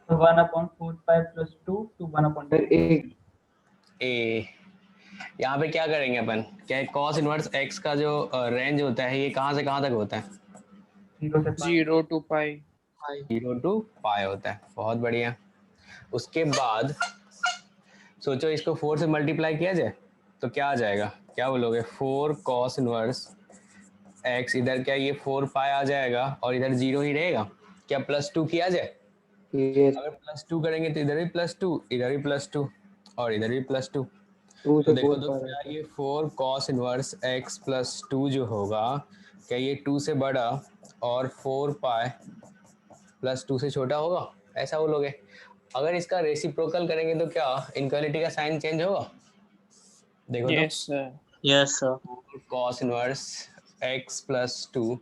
तो 1/4 पाई + 2 to 1/2। एक ए यहाँ पे क्या करेंगे अपन, क्या कॉस इनवर्स एक्स का जो रेंज होता है ये कहाँ से कहाँ तक होता है? 0 से 0 to pi। 0 to पाई होता है। बहुत बढ़िया। उसके बाद सोचो इसको 4 से मल्टीप्लाई किया जाए तो क्या आ जाएगा, क्या बोलोगे? 4 कॉस इनवर्स एक्स, इधर क्या ये 4 पाई आ जाएगा और इधर 0 ही रहेगा। क्या +2 किया जाए? यस अगर +2 करेंगे तो इधर भी +2, इधर भी +2 और इधर भी +2। 2 तो से देखो 4 तो पाई क्या ये 4 कॉस इनवर्स एक्स +2 जो होगा, क्या ये 2 से बड़ा और 4 पाई +2 से छोटा होगा, ऐसा बोलोगे? अगर इसका रेसिप्रोकल करेंगे तो क्या इनक्वालिटी का साइन चेंज होगा? देखो तो Yes sir। Yes sir. cos inverse x +2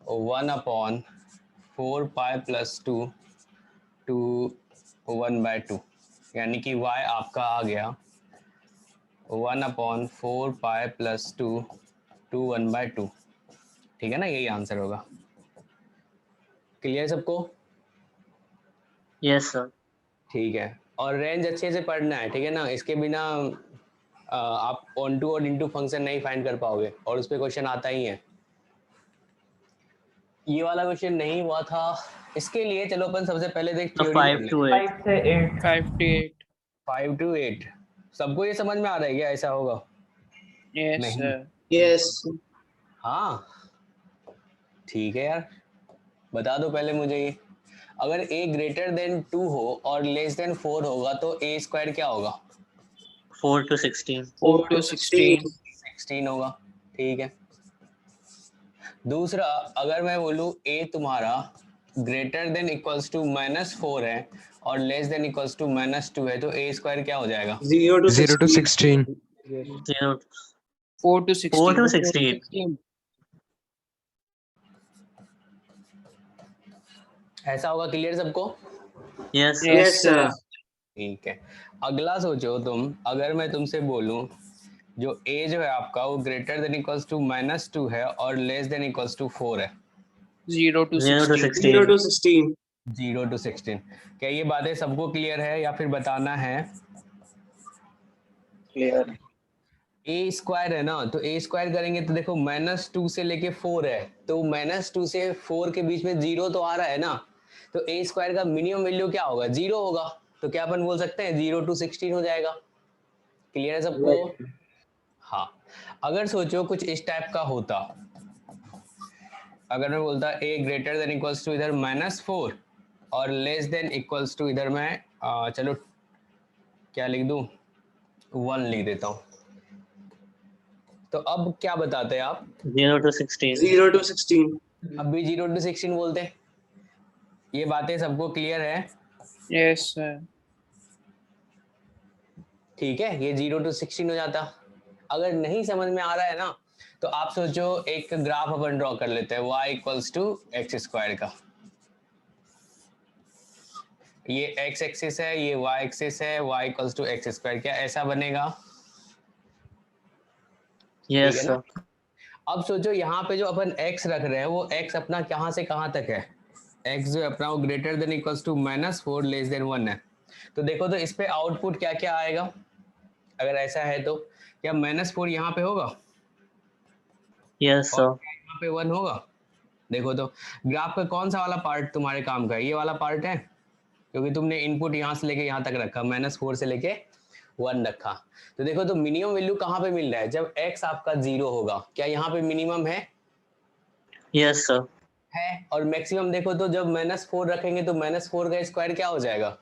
1/4 pi +2 to 1/2, यानी कि y आपका आ गया 1/4 पाई +2 to 1/2। ठीक है ना, यही आंसर होगा। क्लियर सबको? Yes sir. ठीक है, और रेंज अच्छे से पढ़ना है, ठीक है ना, इसके बिना आप ऑन टू और इनटू फंक्शन नहीं फाइंड कर पाओगे और उस पर क्वेश्चन आता ही है। ये वाला क्वेश्चन नहीं हुआ था, इसके लिए चलो अपन सबसे पहले देख तो थ्योरी 5 to 8। 5 से 8। 5 to 8। 5 to 8। सबको ये समझ में आ रहा है क्या ऐसा होगा? Yes नहीं। sir। यस हाँ ठीक है यार, बता दो पहले मुझे ये, अगर a ग्रेटर देन 2 हो और लेस देन 4 होगा तो a स्क्वायर क्या होगा? 4 to 16। 4 to 16। 16 होगा। ठीक है, दूसरा अगर मैं बोलूँ a तुम्हारा ग्रेटर देन इक्वल्स टू -4 है और लेस देन इक्वल्स टू -2 है तो a स्क्वायर क्या हो जाएगा? 0 to 16। 0 4 to 16। 4 to 16। ऐसा होगा। क्लियर सबको? Yes sir. Yes sir। ठीक है, अगला सोचो तुम, अगर मैं तुमसे बोलूं जो a जो है आपका वो ग्रेटर देन इक्वल्स टू -2 है और लेस देन इक्वल्स टू 4 है। 0 to 0 to 16। 16। 0 to 16। क्या ये बातें सबको क्लियर है या फिर बताना है? क्लियर a स्क्वायर है ना, तो a स्क्वायर करेंगे तो देखो -2 से लेके 4 है, तो -2 से 4 के बीच में 0 तो आ रहा है ना, तो a स्क्वायर का मिनिमम वैल्यू क्या होगा? 0 होगा। तो क्या अपन बोल सकते हैं 0 to 16 हो जाएगा। क्लियर है सबको? हाँ, अगर सोचो कुछ इस टाइप का होता, अगर मैं बोलता a greater than equals to इधर -4 और लेस देन इक्वल्स टू इधर मैं चलो क्या लिख दूं, 1 लिख देता हूं, तो अब क्या बताते हैं आप? 0 to 16। 0 to 16। अब भी 0 to 16 बोलते हैं। ये बातें सबको क्लियर है? Yes sir। ठीक है, ये 0 to 16 हो जाता। अगर नहीं समझ में आ रहा है ना तो आप सोचो एक ग्राफ अपन ड्रॉ कर लेते हैं y equals to x square का। ये x एक्सिस है, ये y एक्सिस है, y equals to x square, क्या ऐसा बनेगा? यस ठीक है ना? सर। अब सोचो यहाँ पे जो अपन x रख रहे हैं वो x अपना कहाँ से कहाँ तक है? x जो है अपना वो greater than equals to -4 less than 1 है। तो देखो तो इस पे आउटपुट क्या क्या आएगा अगर ऐसा है तो? क्या -4 यहाँ पे होगा यस और सर। यहाँ पे 1 होगा? देखो तो ग्राफ का कौन सा वाला पार्ट तुम्हारे काम का है? ये वाला पार्ट है, क्योंकि तुमने इनपुट यहाँ से लेके यहाँ तक रखा, -4 से लेके 1 रखा। तो देखो तो मिनिमम वैल्यू कहाँ पे मिल रहा है? जब x आपका 0 होगा, क्या यहाँ पे मिनिमम है? Yes sir. है। और मैक्सिमम देखो तो जब -4 रखेंगे तो -4 का स्क्वायर क्या हो जाएगा?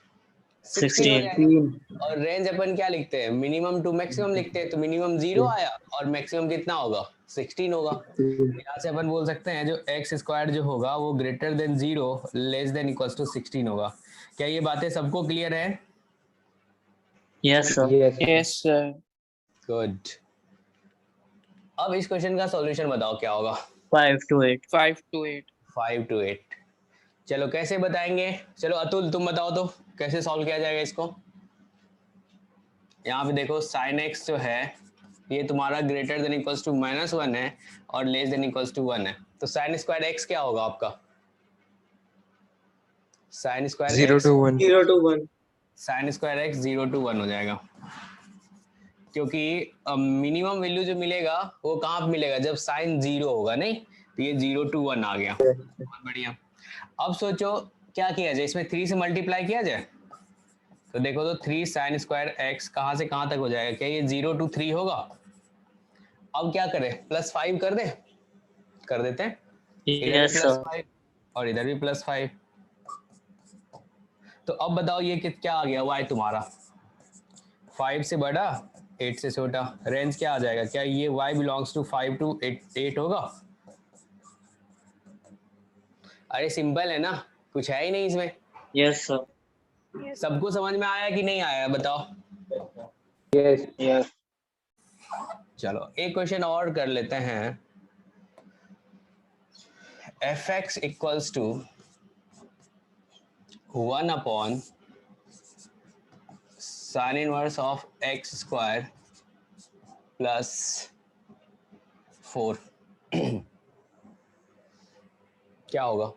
16 हो 16। जाएगा। और रेंज अपन क्या लिखते हैं? मिनिमम टू मैक्सिमम लिखते हैं, तो मिनिमम 0 आया और मैक्सिमम कितना होगा? 16 होगा। यहाँ से अपन बोल सकते हैं जो एक्स स्क्वायर जो होगा वो greater than 0 less than equals to 16 होगा। क्या ये बातें सबको क्लियर है? Yes sir. Yes sir। Good. अब इस क्वेश्चन का सॉल्यूशन बताओ क्या होगा? 5 to 8। 5 to 8। 5 to 8। चलो कैसे बताएंगे? चलो अतुल तुम बताओ तो कैसे सॉल्व किया जाएगा इसको। यहाँ पे देखो साइन एक्स जो है ये तुम्हारा ग्रेटर देन इक्वल्स टू -1 है और लेस देन इक्वल्स टू 1 है, तो साइन स्क्वायर एक्स क्या होगा आपका? Sine square 0 x to 1. 0 to 1. Sign square x 0 to 1 हो जाएगा, क्योंकि मिनिमम वैल्यू जो मिलेगा वो कहाँ पे मिलेगा, जब साइन 0 होगा, नहीं तो ये 0 to 1 आ गया। बहुत बढ़िया। अब सोचो क्या किया जाए, इसमें 3 से मल्टीप्लाई किया जाए, तो देखो तो 3 साइन स्क्वायर एक्स कहाँ से कहाँ तक हो जाएगा, क्या ये 0 to 3 होगा। अब क्या करें, +5 कर दे, कर देते हैं, इधर Yes, भी sir. +5 और इधर भी +5। तो अब बताओ ये क्या आ गया, y तुम्हारा 5 से बड़ा 8 से छोटा, रेंज क्या आ जाएगा, क्या ये y बिलोंग्स टू 5 to 8 होगा। अरे सिंपल है ना, कुछ है ही नहीं इसमें। Yes, sir. सबको समझ में आया कि नहीं आया बताओ। Yes. Yes. चलो एक क्वेश्चन और कर लेते हैं। fx equals to 1 upon sine inverse of x square plus 4 क्या होगा।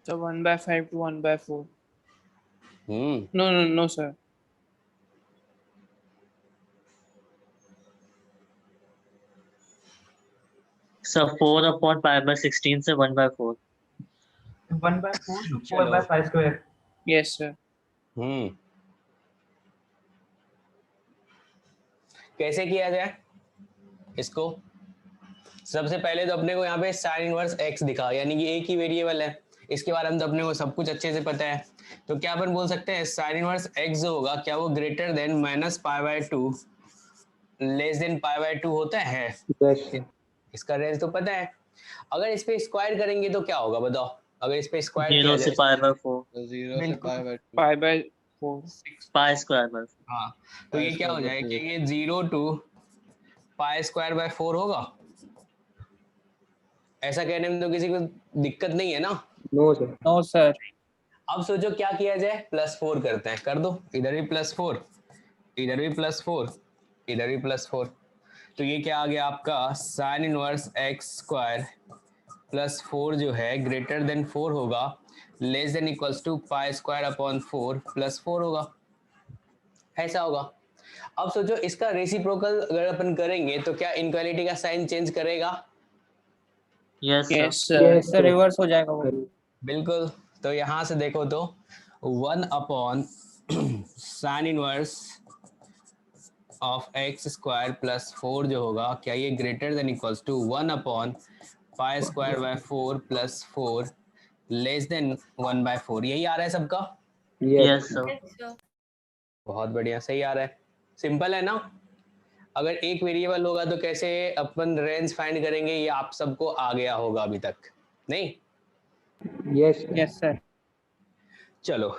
So 1/5 to 1/4. Hmm No, sir. So 4 upon pi by 16 से 1/4. 1/4 to 4 चलो by 5 square. Yes, sir. कैसे किया जाए इसको। सबसे पहले तो अपने को यहाँ पे साइन इनवर्स एक्स दिखा, यानी कि एक ही वेरिएबल है, इसके बारे में तो अपने को सब कुछ अच्छे से पता है। तो क्या अपन बोल सकते हैं, साइन इनवर्स एक्स जो होगा क्या वो ग्रेटर देन -π/2 लेस देन π/2 होता है। Yes. इसका रेंज तो पता है। अगर इस पे स्क्वायर करेंगे तो क्या होगा बताओ, अगर इस पे स्क्वायर किया 0 से जाए। pi by 4. 0 से बिल्कुल। π/4. Pi square by 4. हाँ तो ये क्या हो जाएगा कि ये 0 to π²/4 होगा। ऐसा कहने में तो किसी को दिक्कत नहीं है ना। No, sir. No, sir. अब सोचो क्या किया जाए, +4 करते हैं, कर दो, इधर भी +4 इधर भी +4 इधर भी +4। तो ये क्या आ गया आपका साइन इनवर्स एक्स स्क्वायर +4 जो है ग्रेटर देन 4 होगा, लेस देन इक्वल्स टू π²/4 +4 होगा, ऐसा होगा। अब सोचो इसका रेसिप्रोकल अगर अपन करेंगे तो क्या इनक्वालिटी का साइन चेंज करेगा। Yes, sir. Yes, sir. Yes, sir sir. Reverse हो जाएगा वो. बिल्कुल। तो यहां से देखो तो 1 upon sine inverse of x square +4 जो होगा क्या ये greater than equals to 1 upon π²/4 +4 less than 1/4, यही आ रहा है सबका। Yes, sir. बहुत बढ़िया, सही आ रहा है, सिंपल है ना। अगर एक वेरिएबल होगा तो कैसे अपन रेंज फाइंड करेंगे, ये आप सबको आ गया होगा अभी तक, नहीं। Yes. Sir. Yes, sir. चलो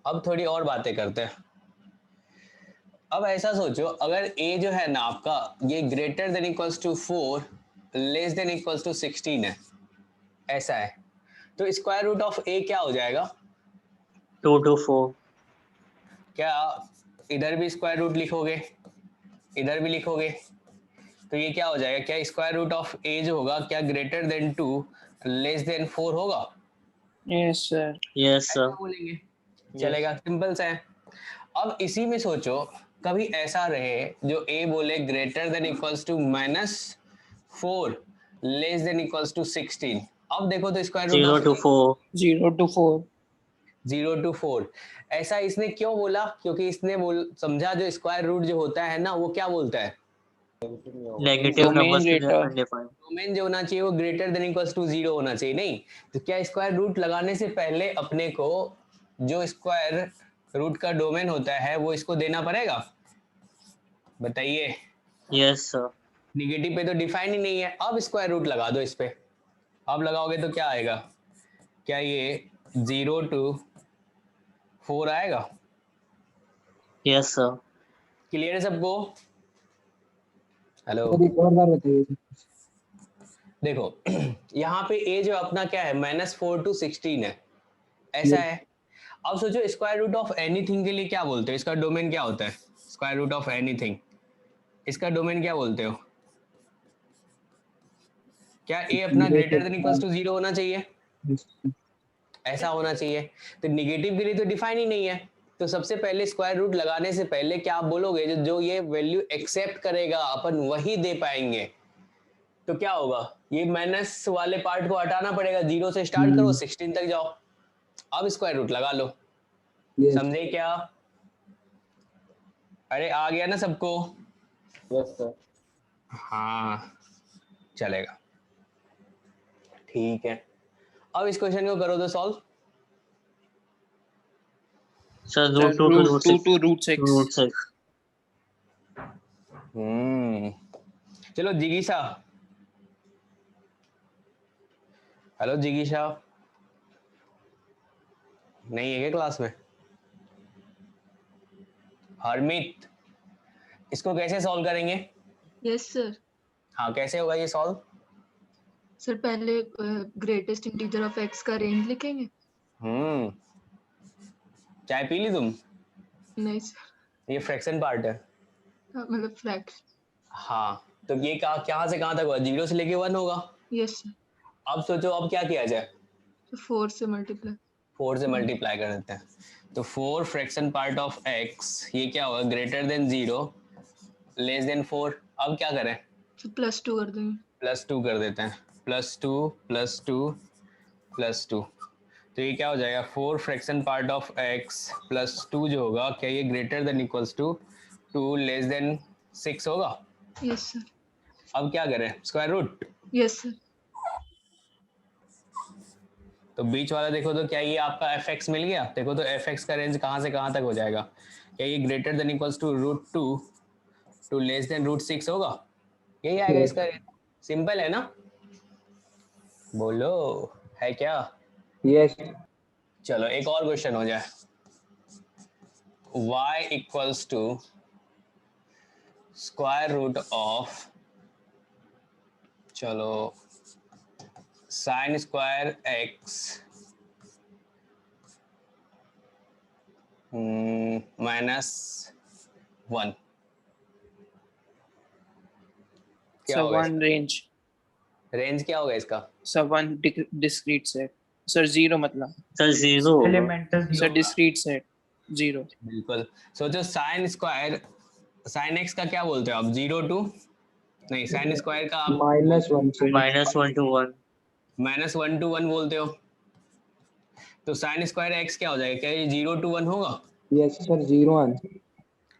अब थोड़ी और बातें करते हैं। अब ऐसा सोचो अगर a जो है ना आपका ये greater than equals to 4 less than equals to 16 है, ऐसा है, तो स्क्वायर रूट ऑफ a क्या हो जाएगा। 2 to 4. क्या इधर भी स्क्वायर रूट लिखोगे, इधर भी लिखोगे, तो ये क्या हो जाएगा, क्या स्क्वायर रूट ऑफ a जो होगा क्या ग्रेटर देन 2 लेस देन 4 होगा। Yes, sir. Yes, sir. ऐसा बोलेंगे, चलेगा, सिंपल सा है। अब इसी में सोचो कभी ऐसा रहे जो a बोले greater than equals to -4 less than equals to 16, अब देखो तो square root 0 to 4. 0 to 4. 0 to 4। ऐसा इसने क्यों बोला, क्योंकि इसने समझा जो स्क्वायर रूट जो होता है ना वो क्या बोलता है, Negative Domain numbers to greater. the undefined. Domain जो होना चाहिए वो ग्रेटर देन इक्वल्स टू 0 होना चाहिए, नहीं तो क्या स्क्वायर रूट लगाने से पहले अपने को जो स्क्वायर रूट का डोमेन होता है वो इसको देना पड़ेगा, बताइए। Yes, sir. निगेटिव पे तो डिफाइन ही नहीं है। अब स्क्वायर रूट लगा दो इस पे, अब लगाओगे तो क्या आएगा, क्या ये 0 to 4 आएगा। Yes, sir. क्लियर है सबको। हेलो एक और बार बताइए। देखो यहाँ पे a जो अपना क्या है -4 to 16 है, ऐसा है। अब सोचो स्क्वायर रूट ऑफ एनीथिंग के लिए क्या बोलते हो, इसका डोमेन क्या होता है, स्क्वायर रूट ऑफ एनीथिंग इसका डोमेन क्या बोलते हो, क्या a अपना ग्रेटर देन इक्वल्स टू 0 होना चाहिए। ऐसा होना चाहिए। तो निगेटिव के लिए तो डिफाइन ही नहीं है, तो सबसे पहले स्क्वायर रूट लगाने से पहले क्या आप बोलोगे, जो ये वैल्यू एक्सेप्ट करेगा अपन वही दे पाएंगे। तो क्या होगा, ये माइनस वाले पार्ट को हटाना पड़ेगा, 0 से स्टार्ट करो 16 तक जाओ, अब स्क्वायर रूट लगा लो। Yes. समझे क्या? अरे आ गया ना सबको? Yes, sir. हाँ चलेगा, ठीक है। अब इस क्वेश्चन को करो तो solve. Sir, Sir, root 2 to root root 2 6. to root 6. Root 6. चलो जिगीशा, हेलो जिगीशा, नहीं है क्या क्लास में? हरमित, इसको कैसे सॉल्व करेंगे? Yes sir. हाँ कैसे होगा ये सॉल्व? सर पहले ग्रेटेस्ट इंटीजर ऑफ एक्स का रेंज लिखेंगे। चाय पी ली तुम? नहीं सर, ये फ्रैक्शन पार्ट है। मतलब फ्रैक्शन। हाँ तो ये कहाँ से कहाँ तक होगा, 0 से लेके 1 होगा। Yes sir. अब सोचो अब क्या किया जाए, तो 4 से मल्टीप्लाई। 4 से मल्टीप्लाई कर देते हैं, तो 4 फ्रैक्शन पार्ट ऑफ x, ये क्या होगा, ग्रेटर देन 0 लेस देन 4। अब क्या करें, तो +2 कर देंगे। +2 कर देते हैं, +2 +2 +2, तो ये क्या हो जाएगा, 4 फ्रैक्शन पार्ट ऑफ x +2 जो होगा, क्या ये greater than equals to 2 less than 6 होगा। Yes sir. अब क्या करें, स्क्वायर रूट। Yes sir. तो बीच वाला देखो तो क्या ये आपका fx मिल गया, देखो तो fx का रेंज कहाँ से कहाँ तक हो जाएगा, क्या ये greater than equals to √2 to less than √6 होगा, यही आएगा Yes. इसका रेंज। सिंपल है ना, बोलो है क्या? Yes. चलो एक और क्वेश्चन हो जाए, y equals to square root of, चलो साइन स्क्वायर x -1, क्या Sir, होगा 1 range. रेंज क्या होगा इसका? Sir, 1 discrete set. Sir, 0 मतलब. Sir, 0 होगा. Elemental Sir, zero discrete set. 0. बिल्कुल। सोचो साइन स्क्वायर, साइन एक्स का क्या बोलते हो आप, 0 टू, नहीं साइन स्क्वायर का आप -1 से -1 to 1. -1 to 1 बोलते हो, तो साइन स्क्वायर एक्स क्या हो जाएगा, क्या ये 0 to 1 होगा? Yes, sir. 0 1.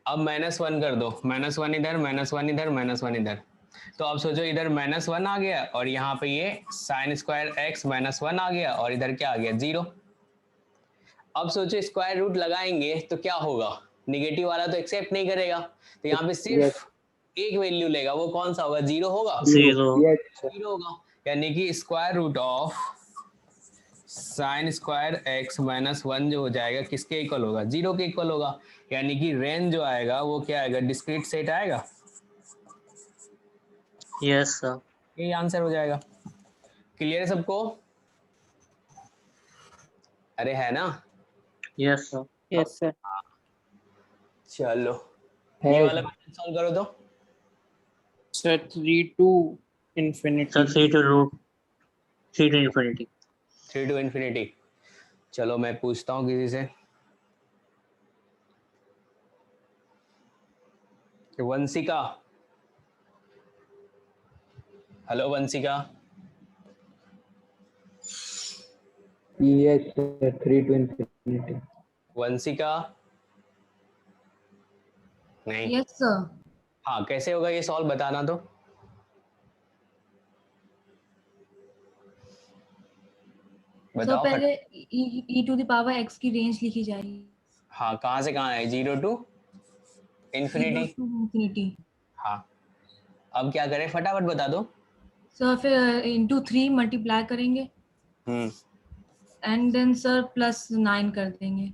अब -1 कर दो, -1 इधर, -1 इधर, -1 इधर, तो अब सोचो इधर -1 आ गया और यहाँ पे ये साइन स्क्वायर एक्स -1 आ गया और इधर क्या आ गया, 0। अब सोचो स्क्वायर रूट लगाएंगे तो क्या होगा, निगेटिव वाला तो एक्सेप्ट नहीं करेगा, तो यहाँ पे सिर्फ एक वैल्यू लेगा, वो कौन सा होगा, 0 होगा। 0. Yes, sir. 0 होगा, यानी कि square root of sine square x -1 जो हो जाएगा किसके इक्वल होगा, 0 के इक्वल होगा, यानी कि रेंज जो आएगा वो क्या आएगा, डिस्क्रीट सेट आएगा। Yes, sir. यही आंसर हो जाएगा। क्लियर है सबको? अरे है ना? Yes, sir. Yes, sir. चलो ये है वाला सॉल्व करो तो। Sir, 3 to infinity. Sir, 3 to infinity. 3 to infinity। चलो मैं पूछता हूँ किसी से, Vanshika, hello Vanshika. Yes, sir. 3 to infinity. Vanshika नहीं, यस सर। हाँ कैसे होगा ये सॉल्व बताना तो। तो बताओ पहले e⁻x की रेंज लिखी जाएगी। हाँ कहाँ से कहाँ है, 0 to infinity। 0 to infinity। हाँ अब क्या करें, फटाफट बता दो। सर फिर इंटू 3 मल्टीप्लाई करेंगे हम्म एंड देन सर +9 कर देंगे।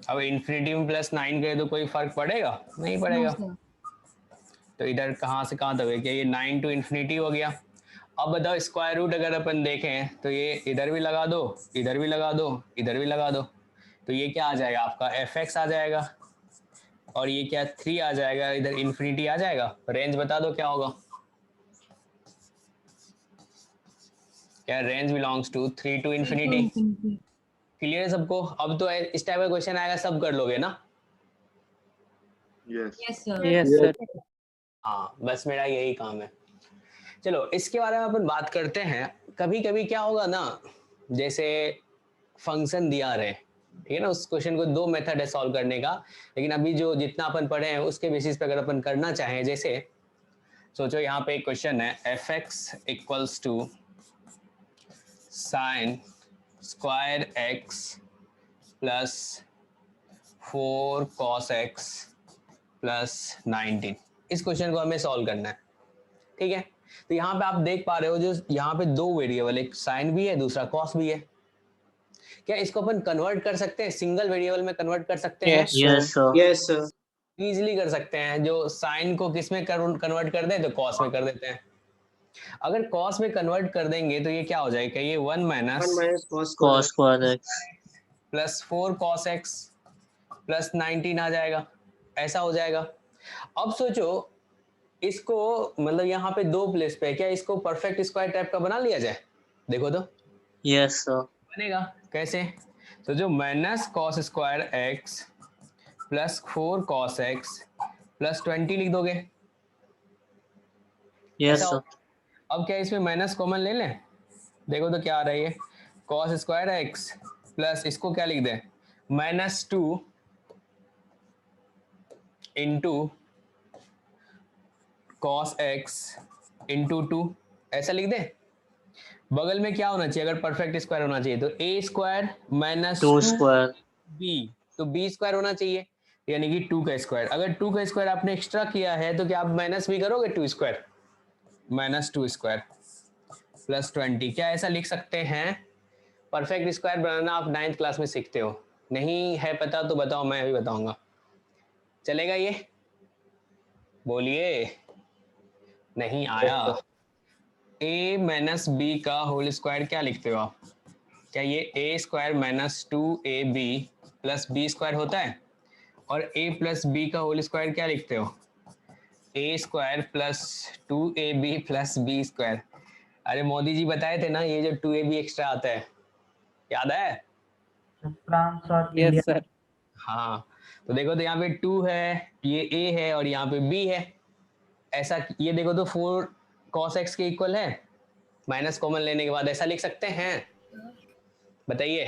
अब इन्फिनिटी में +9 करे तो कोई फर्क पड़ेगा, नहीं पड़ेगा। No sir. तो इधर कहाँ से कहाँ तक है, क्या ये 9 to infinity हो गया। अब बताओ स्क्वायर रूट अगर अपन देखें तो ये इधर भी लगा दो, इधर भी लगा दो, इधर भी लगा दो, तो ये क्या आ जाएगा आपका fx आ जाएगा और ये क्या 3 आ जाएगा, इधर इन्फिनिटी आ जाएगा। रेंज बता दो क्या होगा। क्या range belongs to 3 to infinity? Clear है सबको? अब तो इस टाइप का क्वेश्चन आएगा सब कर लोगे ना? Yes. Yes, sir. Yes, Yes. sir. हाँ, बस मेरा यही काम है। चलो इसके बारे में अपन बात करते हैं। कभी कभी क्या होगा ना, जैसे फंक्शन दिया रहे, ठीक है ना, उस क्वेश्चन को दो मेथड है सॉल्व करने का, लेकिन अभी जो जितना अपन पढ़े हैं उसके बेसिस पे अगर अपन करना चाहें, जैसे सोचो यहाँ पे एक क्वेश्चन है fx equals to sine square x plus 4 cos x plus 19। इस क्वेश्चन को हमें सॉल्व करना है, ठीक है। तो यहाँ पे आप देख पा रहे हो, जो यहाँ पे दो वेरिएबल, एक साइन भी है दूसरा कॉस भी है। क्या इसको अपन कन्वर्ट कर सकते हैं, सिंगल वेरिएबल में कन्वर्ट कर सकते हैं? Yes, sir. Yes, sir. Yes, sir. Easily कर सकते हैं। जो साइन को किस में कन्वर्ट कर दें, तो कॉस में कर देते हैं। अगर कॉस में कन्वर्ट कर देंगे तो ये क्या हो जाएगा, ये 1 1 minus minus cos Cos square x. Plus 4 cos x plus 19 आ जाएगा, ऐसा हो जाएगा। अब सोचो इसको, मतलब यहाँ पे दो प्लेस पे, क्या इसको परफेक्ट स्क्वायर टाइप का बना लिया जाए? देखो तो Yes, sir. बनेगा कैसे? तो जो minus cos square x plus 4 cos x plus 20 लिख दोगे। Yes, ऐसा sir. हो- अब क्या इसमें माइनस कॉमन ले लें? देखो तो क्या आ रही है, कॉस स्क्वायर x प्लस इसको क्या लिख दें, -2 इंटू cos x इंटू 2, ऐसा लिख दें। बगल में क्या होना चाहिए, अगर परफेक्ट स्क्वायर होना चाहिए तो a square minus 2 square. b, तो b स्क्वायर होना चाहिए, यानी कि 2 का स्क्वायर। अगर 2 का स्क्वायर आपने एक्स्ट्रा किया है तो क्या आप माइनस भी करोगे, 2 स्क्वायर माइनस 2 स्क्वायर प्लस 20। क्या ऐसा लिख सकते हैं? परफेक्ट स्क्वायर बनाना आप 9th क्लास में सीखते हो, नहीं है पता तो बताओ, मैं अभी बताऊंगा। चलेगा ये? बोलिए। नहीं आया। a माइनस बी का होल स्क्वायर क्या लिखते हो आप? क्या ये a square minus 2ab plus b square होता है? और a प्लस बी का होल स्क्वायर क्या लिखते हो? a square plus 2ab plus b square. अरे मोदी जी बताए थे ना, ये जो 2ab एक्स्ट्रा आता है, याद है? फ्रांस और Yes, इंडिया। sir. हाँ, तो देखो तो यहाँ पे 2 है, ये a है और यहाँ पे b है। ऐसा ये देखो तो 4 cos x के इक्वल है, माइनस कॉमन लेने के बाद ऐसा लिख सकते हैं? बताइए।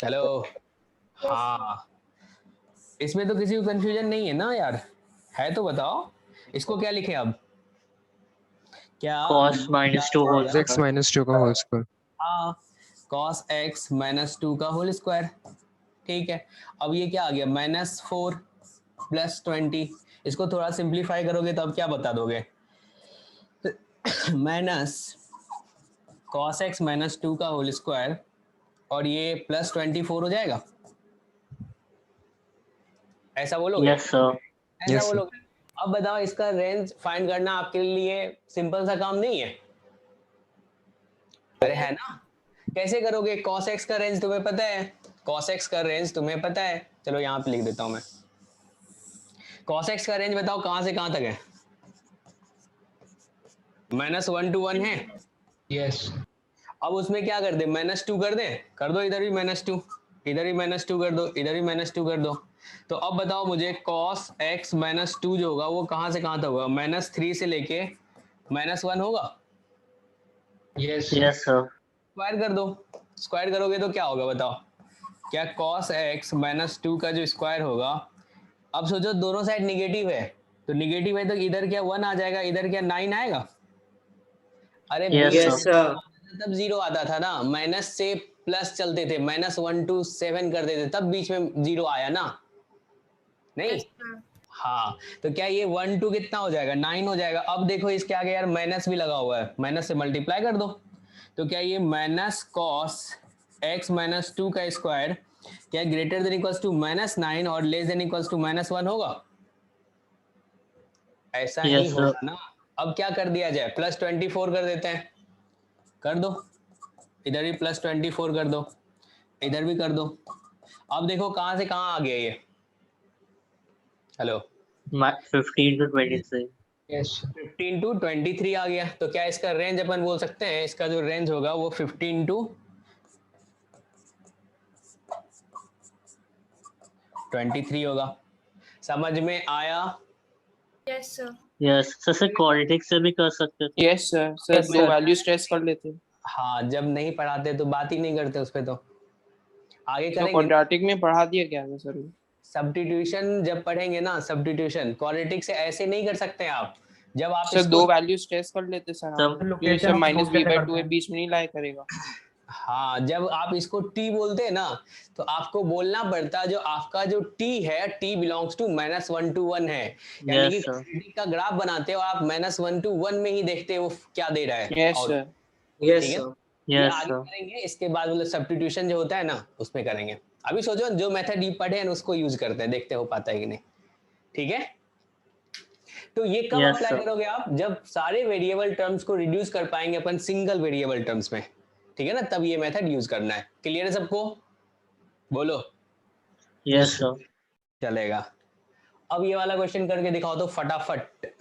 हेलो। हाँ, इसमें तो किसी को कंफ्यूजन नहीं है ना यार? है तो बताओ, इसको क्या लिखे अब? क्या Cos minus 2 whole Cos x square. minus 2 का होल स्क्वायर। हाँ, cos x माइनस 2 का होल स्क्वायर, ठीक है। अब ये क्या आ गया, -4 प्लस 20। इसको थोड़ा सिंप्लीफाई करोगे तो अब क्या बता दोगे, माइनस cos x माइनस 2 का होल स्क्वायर और ये प्लस 24 हो जाएगा, ऐसा बोलोगे? Yes, sir. ऐसा Yes, sir. बोलोगे। अब बताओ, इसका रेंज फाइंड करना आपके लिए सिंपल सा काम नहीं है? अरे है ना? कैसे करोगे? cos x का रेंज तुम्हें पता है, cos x का रेंज तुम्हें पता है। चलो यहाँ पे लिख देता हूं मैं, cos x का रेंज बताओ कहां से कहां तक है? -1 to 1 है। Yes. अब उसमें क्या कर दे, -2 कर दे, कर दो इधर भी -2, इधर भी -2 कर दो, इधर भी -2 कर दो। तो अब बताओ मुझे, cos x -2 जो होगा वो कहां से कहां तक होगा? -3 से लेके -1 होगा। Yes. Yes, sir. स्क्वायर कर दो, स्क्वायर करोगे तो क्या होगा बताओ? क्या cos x -2 का जो स्क्वायर होगा, अब सोचो दोनों साइड निगेटिव है, तो निगेटिव है तो इधर क्या 1 आ जाएगा, इधर क्या 9 आएगा? अरे Yes, बीच sir. Yes, sir. तब 0 आता था ना, माइनस से प्लस चलते थे, -1 to 7 कर देते, तब बीच में 0 आया ना, नहीं? हाँ, तो क्या ये 1 to कितना हो जाएगा, 9 हो जाएगा। अब देखो इसके आगे यार माइनस भी लगा हुआ है, माइनस से मल्टीप्लाई कर दो, तो क्या ये माइनस कॉस x माइनस 2 का स्क्वायर क्या ग्रेटर देन इक्वल्स टू -9 और लेस देन इक्वल्स टू -1 होगा? ऐसा ही Yes, sir. होगा ना। अब क्या कर दिया जाए, +24 कर देते हैं, कर दो, इधर भी +24 कर दो, इधर भी कर दो। अब देखो कहां से कहां आ गया ये, हेलो? 15 to 23. Yes. 15 to 23 आ गया, तो क्या इसका रेंज अपन बोल सकते हैं, इसका जो रेंज होगा वो 15 टू 23 होगा। समझ में आया? Yes sir. Yes sir quadratic से भी कर सकते थे। Yes sir. सर Yes, दो sir. वैल्यूज टेस्ट कर लेते हैं। हाँ, जब नहीं पढ़ाते तो बात ही नहीं करते उस पे, तो आगे तो करेंगे। क्वाड्रेटिक में पढ़ा दिया गया था सर। सब्स्टिट्यूशन जब पढ़ेंगे ना, सब्स्टिट्यूशन क्वाड्रेटिक से ऐसे नहीं कर सकते हैं आप। जब आप सर इसको दो वैल्यूज टेस्ट कर लेते सर हम। तब क्योंकि sir minus b by two बीच में नहीं लाया करेगा। हाँ, जब आप इसको t बोलते हैं ना, तो आपको बोलना पड़ता है जो आपका जो t है, t बिलोंग्स टू -1 to 1 है, यानी कि यस सर। क्वाड्रेटिक का ग्राफ बनाते हो आप -1 to 1 में ही देखते हो वो क्या दे रहा है। यस और सर। ठीक है, ये यस आगे सर। करेंगे, इसके बाद मतलब सब्स्टिट्यूशन जो होता है ना उसमें करेंगे। अभी सोचो जो मेथड ये पढ़े हैं उसको यूज करते हैं, देखते हो पाता है कि नहीं। ठीक है, तो ये कब Yes, अप्लाई sir. करोगे आप, जब सारे वेरिएबल टर्म्स को रिड्यूस कर पाएंगे अपन सिंगल वेरिएबल टर्म्स में, ठीक है ना, तब ये मेथड यूज करना है। क्लियर है सबको? बोलो। Yes sir. चलेगा। अब ये वाला क्वेश्चन करके दिखाओ तो फटाफट,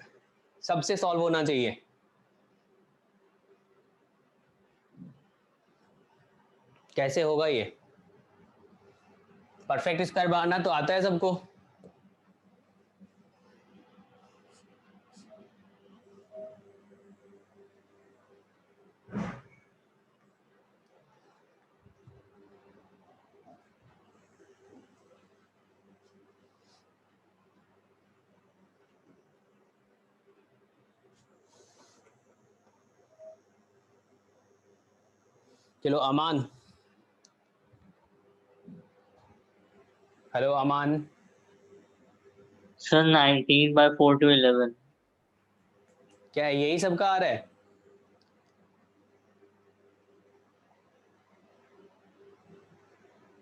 सबसे सॉल्व होना चाहिए। कैसे होगा ये? परफेक्ट स्क्वायर बनाना तो आता है सबको। चलो अमान, हेलो अमान। Sir 19/4 to 11। क्या यही सबका आ रहा है?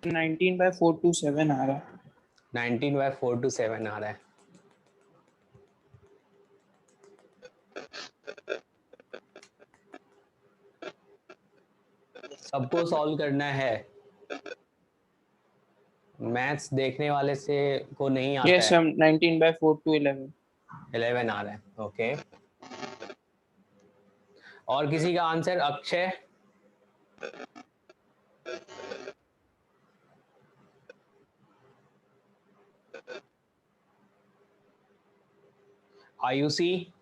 तो 19/4 to 7 आ रहा है। 19/4 to 7 आ रहा है। सबको सॉल्व करना है, मैथ्स देखने वाले से को नहीं आता यस है। Sir 19/4 to 11। 11 आ रहा है, ओके। और किसी का answer? Akshay, Ayushi,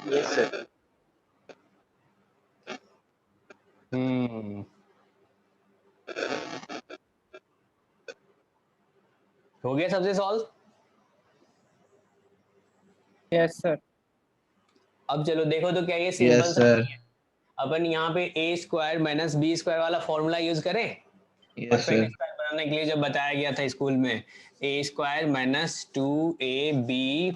yes sir. हो गया सबसे सॉल्व? Yes sir. अब चलो देखो तो क्या ये सिंपल सा नहीं है। अपन यहाँ पे a square minus b square वाला फॉर्मूला यूज करें। परफेक्ट स्क्वायर बनाने के लिए जब बताया गया था स्कूल में, a square minus 2ab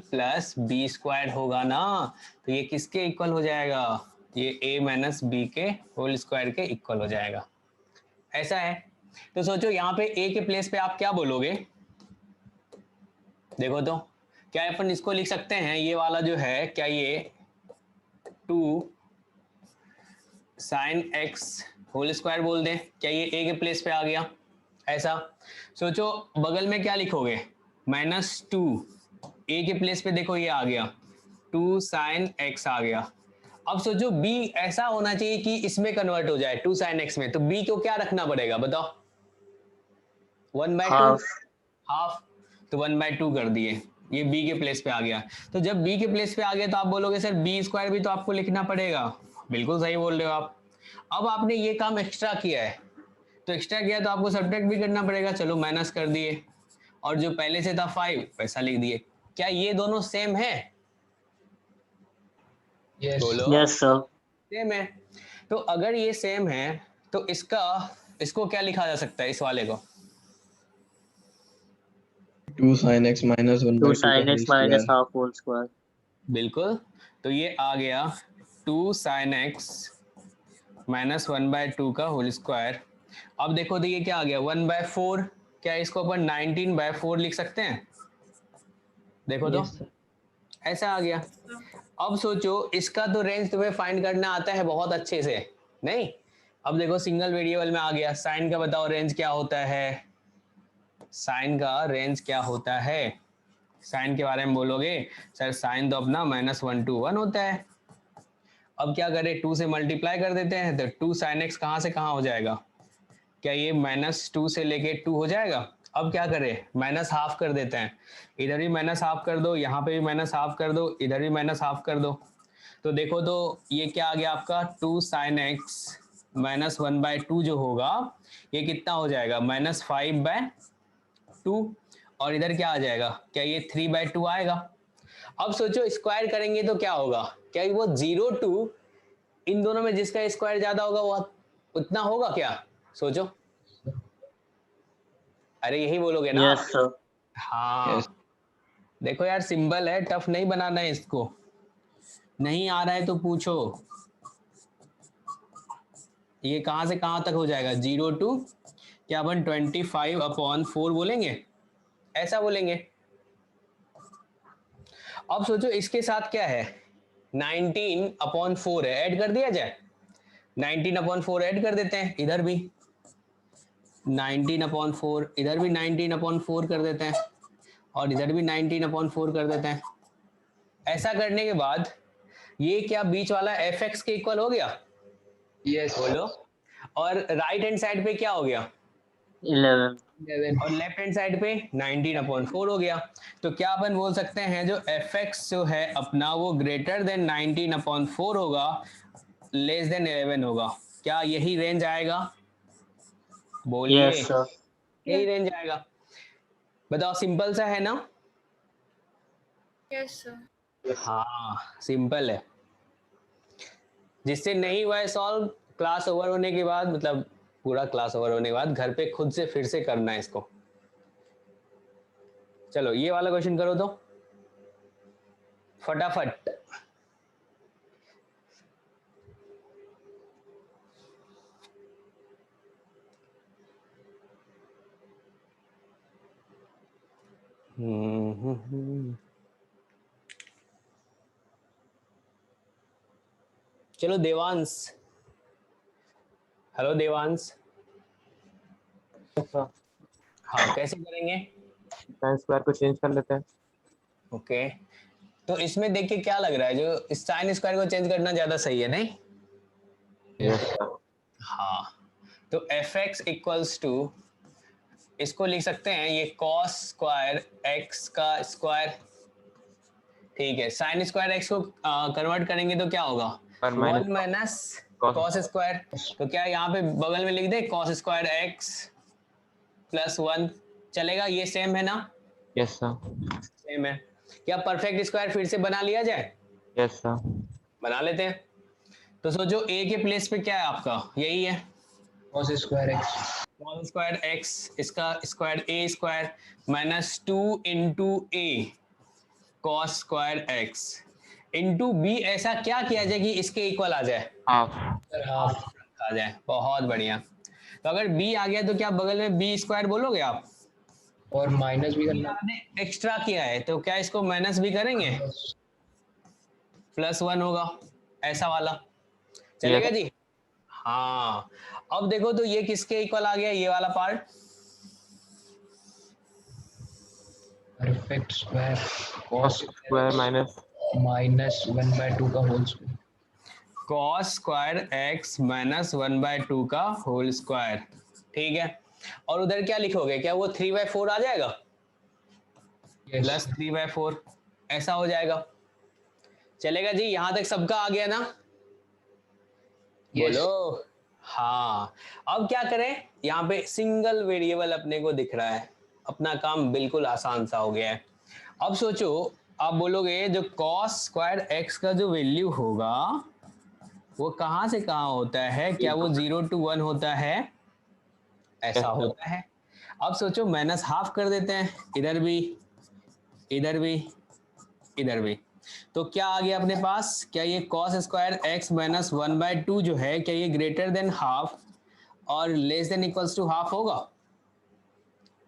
plus b square होगा ना, तो ये किसके इक्वल हो जाएगा? ये a माइनस बी के होल स्क्वायर के इक्वल हो जाएगा। ऐसा है, तो सोचो यहाँ पे a के प्लेस पे आप क्या बोलोगे? देखो तो क्या अपन इसको लिख सकते हैं, ये वाला जो है, क्या ये 2 sin x होल स्क्वायर बोल दें? क्या ये a के प्लेस पे आ गया? ऐसा सोचो, बगल में क्या लिखोगे? -2 a के प्लेस पे देखो ये आ गया 2 sin x आ गया। अब सोचो b ऐसा होना चाहिए कि इसमें कन्वर्ट हो जाए 2 sin x में, तो b को क्या रखना पड़ेगा बताओ? 1/2 हाफ, तो 1/2 कर दिए, ये b के प्लेस पे आ गया। तो जब b के प्लेस पे आ गया तो आप बोलोगे सर b स्क्वायर भी तो आपको लिखना पड़ेगा। बिल्कुल सही बोल रहे हो आप। अब आपने ये काम एक्स्ट्रा किया है, तो एक्स्ट्रा किया तो आपको सब्ट्रैक्ट भी करना पड़ेगा। चलो माइनस कर दिए, और जो पहले से था 5 पैसा लिख दिए। क्या ये दोनों सेम है? Yes. बोलो। Yes sir. सेम है, तो अगर ये सेम है तो इसको क्या लिखा जा सकता है, इस वाले को? 2 sin x minus 1 2 by 2 sin का x whole minus square। half whole square। बिल्कुल, तो ये आ गया 2 sin x माइनस 1/2 का होल स्क्वायर। अब देखो तो ये क्या आ गया 1/4। क्या इसको अपन 19/4 लिख सकते हैं? देखो तो ऐसा आ गया। अब सोचो इसका तो रेंज तुम्हें फाइंड करना आता है बहुत अच्छे से, नहीं? अब देखो सिंगल वेरिएबल में आ गया, साइन का बताओ रेंज क्या होता है? साइन का रेंज क्या होता है? साइन के बारे में बोलोगे सर साइन तो अपना -1 to 1 होता है। अब क्या करें, 2 से मल्टीप्लाई कर देते हैं, तो 2 sin x कहाँ से कहाँ हो जाएगा? क्या ये -2 से लेके 2 हो जाएगा? अब क्या करें, माइनस हाफ कर देते हैं, इधर भी माइनस हाफ कर दो, यहाँ पे भी माइनस हाफ कर दो, इधर भी माइनस हाफ कर दो। तो देखो तो ये क्या आ गया आपका 2 sin x -1/2 जो होगा ये कितना हो जाएगा -5/2, और इधर क्या आ जाएगा, क्या ये 3/2 आएगा? अब सोचो स्क्वायर करेंगे तो क्या होगा, क्या वो 0 to इन दोनों में जिसका स्क्वायर ज्यादा होगा वो उतना होगा क्या? सोचो, अरे यही बोलोगे ना? Yes sir. हाँ Yes. देखो यार सिंबल है, टफ नहीं बनाना है इसको, नहीं आ रहा है तो पूछो। ये कहां से कहां तक हो जाएगा 0 to क्या अपन 25/4 बोलेंगे, ऐसा बोलेंगे। अब सोचो इसके साथ क्या है 19/4 है, ऐड कर दिया जाए, 19/4 ऐड कर देते हैं, इधर भी 19/4, इधर भी 19/4 कर देते हैं, और इधर भी 19/4 कर देते हैं। ऐसा करने के बाद ये क्या बीच वाला fx के इक्वल हो गया? Yes. बोलो। और राइट हैंड साइड पे क्या हो गया? 11। 11. और लेफ्ट हैंड साइड पे 19/4 हो गया। तो क्या अपन बोल सकते हैं जो fx जो है अपना वो ग्रेटर देन 19/4 होगा, लेस देन 11 होगा। क्या यही रेंज आएगा? बोलिए। Yes sir. यही रेंज आएगा। बताओ सिंपल सा है ना? Yes sir. हाँ सिंपल है। जिससे नहीं हुआ है सॉल्व, क्लास ओवर होने के बाद, मतलब पूरा क्लास ओवर होने के बाद घर पे खुद से फिर से करना है इसको। चलो ये वाला क्वेश्चन करो तो फटाफट। चलो देवांश, हेलो देवांश। हाँ कैसे करेंगे? साइन स्क्वायर को चेंज कर लेते हैं। ओके तो इसमें देख के क्या लग रहा है, जो साइन स्क्वायर को चेंज करना ज्यादा सही है नहीं? Yes sir. हाँ तो fx इक्वल्स टू, इसको लिख सकते हैं ये cos स्क्वायर x का स्क्वायर, ठीक है। साइन स्क्वायर x को कन्वर्ट करेंगे तो क्या होगा 1 माइनस cos स्क्वायर। तो क्या यहाँ पे बगल में लिख दे cos स्क्वायर x प्लस 1, चलेगा? ये सेम है ना? Yes sir. सेम है। क्या परफेक्ट स्क्वायर फिर से बना लिया जाए? Yes sir. बना लेते हैं। तो सोचो a के प्लेस पे क्या है आपका, यही है Cos square x. cos square x, इसका square a square -2 into a cos square x into b। ऐसा क्या किया जाए कि इसके इक्वल आ जाए? हाफ। Half. आ जाए, बहुत बढ़िया। तो अगर b आ गया तो क्या बगल में b स्क्वायर बोलोगे आप? और माइनस भी करना। आपने एक्स्ट्रा किया है तो क्या इसको माइनस भी करेंगे? +1 होगा, ऐसा वाला चलेगा जी? हाँ अब देखो तो ये किसके इक्वल आ गया, ये वाला part? Perfect square cos square minus -1/2 का whole square. cos square x -1/2 का होल स्क्वायर, ठीक है। और उधर क्या लिखोगे, क्या वो 3/4 आ जाएगा? Yes. प्लस 3/4 ऐसा हो जाएगा, चलेगा जी? यहां तक सबका आ गया ना? Yes. बोलो। हाँ अब क्या करें, यहाँ पे सिंगल वेरिएबल अपने को दिख रहा है, अपना काम बिल्कुल आसान सा हो गया है। अब सोचो आप बोलोगे जो cos स्क्वायर x का जो वैल्यू होगा वो कहां से कहां होता है, क्या वो 0 to 1 होता है? ऐसा होता है। अब सोचो माइनस हाफ कर देते हैं, इधर भी इधर भी इधर भी। तो क्या आ गया अपने पास, क्या ये cos स्क्वायर x -1/2 जो है क्या ये ग्रेटर देन हाफ और less than equals to half होगा?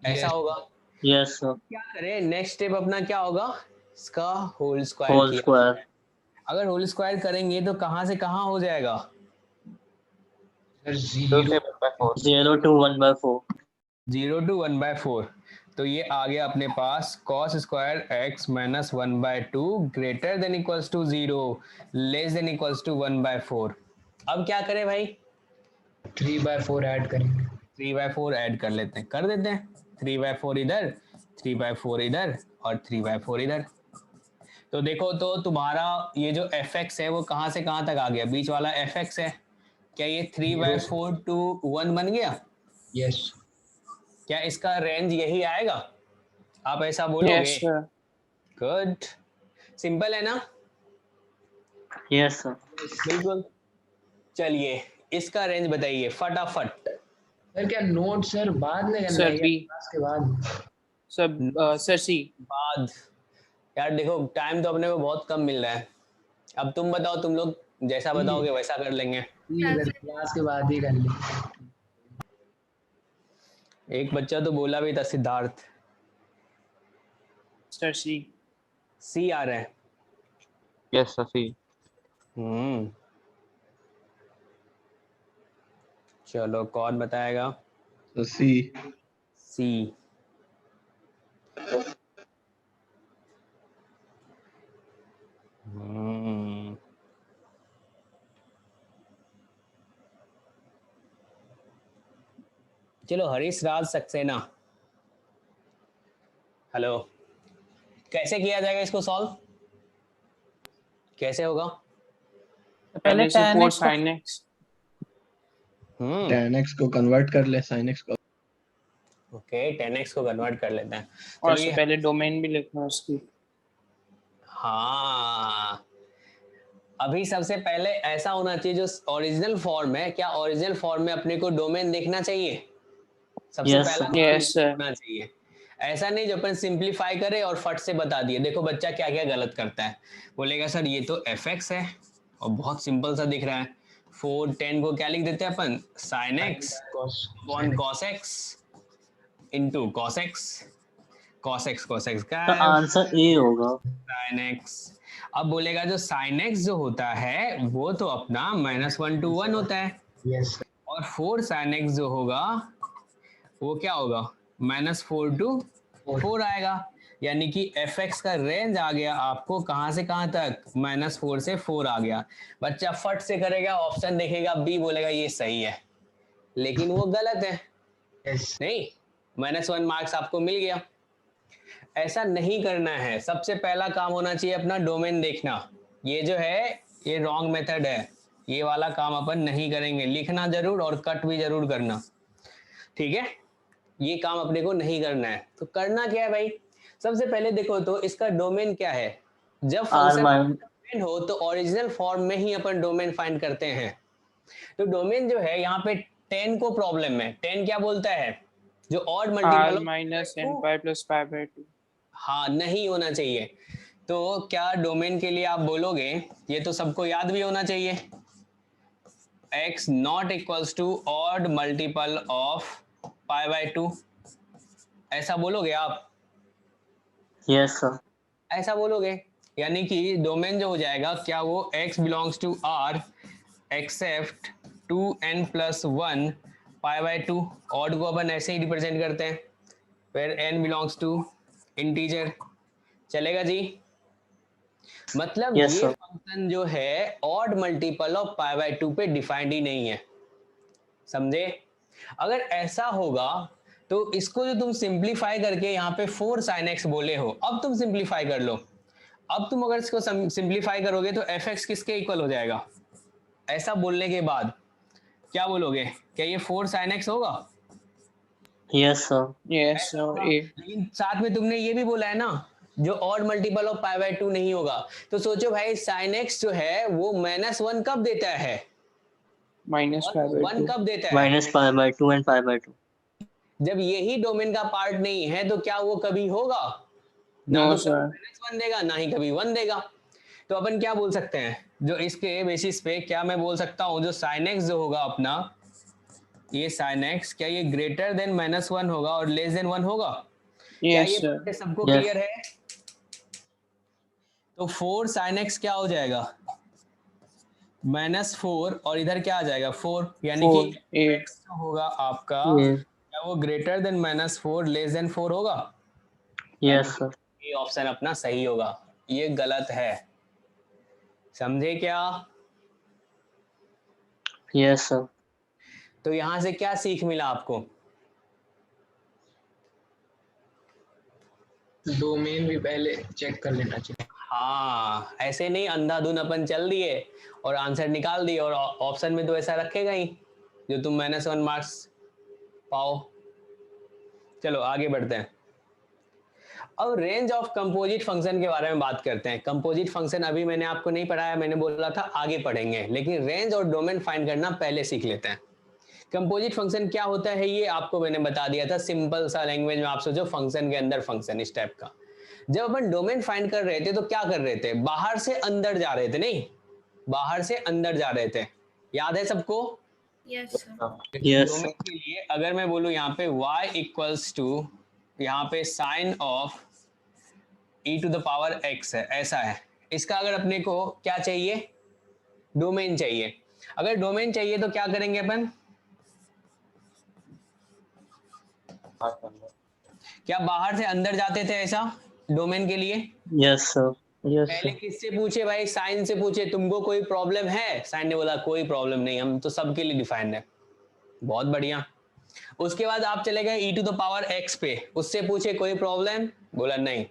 ऐसा Yes. होगा। Yes sir. क्या करें, नेक्स्ट स्टेप अपना क्या होगा, इसका होल स्क्वायर होल किया। स्क्वायर। अगर होल स्क्वायर करेंगे तो कहां से कहां हो जाएगा? Sir, 0. 0 to 1/4। 0 to 1/4। तो ये आ गया अपने पास cos square x minus 1/2 greater than equals to 0 less than equals to 1/4। अब क्या करें भाई? 3/4 ऐड करेंगे। 3/4 ऐड कर लेते हैं, कर देते हैं। 3/4 इधर, 3/4 इधर और 3/4 इधर। तो देखो तो तुम्हारा ये जो fx है वो कहाँ से कहाँ तक आ गया? बीच वाला fx है। क्या ये 3/4 to 1 बन गया? यस क्या इसका रेंज यही आएगा? आप ऐसा बोलोगे? Yes sir. गुड, सिंपल है ना? Yes sir. बिल्कुल। चलिए इसका रेंज बताइए फटाफट। सर क्या नोट सर बाद में करना सर है बी। क्लास के बाद? सर सी। बाद यार देखो टाइम तो अपने को बहुत कम मिल रहा है। अब तुम बताओ, तुम लोग जैसा बताओगे वैसा कर लेंगे। क्लास के बाद ही कर लेंगे। एक बच्चा तो बोला भी था, सिद्धार्थ। सर सी। सी आ रहा है। Yes, sir. See. चलो कौन बताएगा? So C. सी। चलो हरीश राज सक्सेना, हेलो। कैसे किया जाएगा इसको सॉल्व? कैसे होगा? पहले से 4 sin x। tan x को कन्वर्ट कर ले sin x को। ओके, 10x को कन्वर्ट कर लेते हैं। और चलो उससे पहले डोमेन भी लिखना है उसकी। हाँ, अभी सबसे पहले ऐसा होना चाहिए जो ओरिजिनल फॉर्म है। क्या ओरिजिनल फॉर्म में अपने को डोमेन देखना चाहिए? सबसे Yes, पहला sir. Yes, sir. होना चाहिए। ऐसा नहीं जो अपन सिंप्लीफाई करे और फट से बता दिए। देखो बच्चा क्या क्या गलत करता है। बोलेगा सर ये तो fx है और बहुत सिंपल सा दिख रहा है। 4 10 को क्या लिख देते हैं अपन? sin x upon cos x into cos x। cos x का तो आंसर ए होगा। sin x। अब बोलेगा जो sin x जो होता है वो तो अपना -1 to 1 होता है, यस और 4 sin x जो होगा वो क्या होगा? -4 to 4 आएगा। यानी कि fx का रेंज आ गया आपको कहां से कहां तक? -4 से 4 आ गया। बच्चा फट से करेगा, ऑप्शन देखेगा बी, बोलेगा ये सही है, लेकिन वो गलत है। यस नहीं, -1 मार्क्स आपको मिल गया। ऐसा नहीं करना है। सबसे पहला काम होना चाहिए अपना डोमेन देखना। ये जो है ये रॉन्ग मेथड है, ये वाला काम अपन नहीं करेंगे। लिखना जरूर और कट भी जरूर करना, ठीक है? ये काम अपने को नहीं करना है। तो करना क्या है भाई? सबसे पहले देखो तो इसका डोमेन क्या है। जब फंक्शन डोमेन हो तो ओरिजिनल फॉर्म में ही अपन डोमेन फाइंड करते हैं। तो डोमेन जो है यहाँ पे 10 को प्रॉब्लम है। 10 क्या बोलता है? जो odd r multiple minus n pi plus pi by 2। हाँ नहीं होना चाहिए। तो क्या डोमेन के लिए आप बोलोगे, ये तो सबको याद भी होना चाहिए, x not equals to odd multiple of pi by 2। ऐसा बोलोगे आप? Yes sir. ऐसा बोलोगे, यानी कि डोमेन जो हो जाएगा क्या वो x belongs to r except 2n + 1 pi by 2। Odd को अपन ऐसे ही रिप्रेजेंट करते हैं, फिर n बिलोंग्स टू इंटीजर। चलेगा जी? मतलब Yes, ये sir. फंक्शन जो है odd multiple of pi by 2 पे डिफाइंड ही नहीं है, समझे? अगर ऐसा होगा तो इसको जो तुम सिंप्लीफाई करके यहाँ पे 4 sin x बोले हो, अब तुम सिंप्लीफाई कर लो। अब तुम अगर इसको सिंप्लीफाई करोगे तो fx किसके इक्वल हो जाएगा? ऐसा बोलने के बाद क्या बोलोगे? क्या ये 4 sin x होगा? Yes sir. यस सर ए। लेकिन साथ में तुमने ये भी बोला है ना जो odd multiple of pi by 2 नहीं होगा। तो सोचो भाई sin x जो है वो -1 कब देता है? minus pi by 1 2। कब देता है? -π/2 and π/2। जब यही डोमेन का पार्ट नहीं है तो क्या वो कभी होगा? ना No, तो sir. -1 देगा ना ही कभी 1 देगा। तो अपन क्या बोल सकते हैं, जो इसके बेसिस पे क्या मैं बोल सकता हूं, जो sin x जो होगा अपना, ये sin x क्या ये ग्रेटर देन -1 होगा और लेस देन 1 होगा? क्या Yes ये sir। बातें सबको Yes. क्लियर है? तो 4 sin x क्या हो जाएगा? -4 और इधर क्या आ जाएगा? 4, यानी 4 कि ए। x होगा आपका Yes. क्या वो ग्रेटर देन -4 लेस देन 4 होगा? Yes, sir. ये ऑप्शन अपना सही होगा, ये गलत है, समझे क्या? Yes, sir. तो यहां से क्या सीख मिला आपको? डोमेन भी पहले चेक कर लेना चाहिए। हाँ, ऐसे नहीं अंधाधुन अपन चल दिए और आंसर निकाल दिए, और ऑप्शन में तो ऐसा रखेगा ही जो तुम -1 मार्क्स पाओ। चलो आगे बढ़ते हैं। अब रेंज ऑफ कंपोजिट फंक्शन के बारे में बात करते हैं। कंपोजिट फंक्शन अभी मैंने आपको नहीं पढ़ाया, मैंने बोला था आगे पढ़ेंगे, लेकिन रेंज और डोमेन फाइंड करना पहले सीख लेते हैं। कंपोजिट फंक्शन क्या होता है ये आपको मैंने बता दिया था, सिंपल सा लैंग्वेज में आप सोचो फंक्शन के अंदर फंक्शन, इस टाइप का। जब अपन डोमेन फाइंड कर रहे थे तो क्या कर रहे थे, बाहर से अंदर जा रहे थे, नहीं बाहर से अंदर जा रहे थे, याद है सबको? Yes sir. Yes, डोमेन के लिए अगर मैं बोलूं यहाँ पे y इक्वल्स टू यहाँ पे sine of e to the power x है, ऐसा है, इसका अगर अपने को क्या चाहिए, डोमेन चाहिए। अगर डोमेन चाहिए तो क्या करेंगे अपन, क्या बाहर से अंदर जाते थे ऐसा डोमेन के लिए? yes, sir. Yes, पहले sir. किससे पूछे भाई, साइन से पूछे, तुमको कोई प्रॉब्लम है? साइन ने बोला कोई प्रॉब्लम नहीं, हम तो सबके लिए डिफाइंड है। बहुत बढ़िया। उसके बाद आप चले गए e to the power x पे, उससे पूछे कोई प्रॉब्लम? बोला नहीं,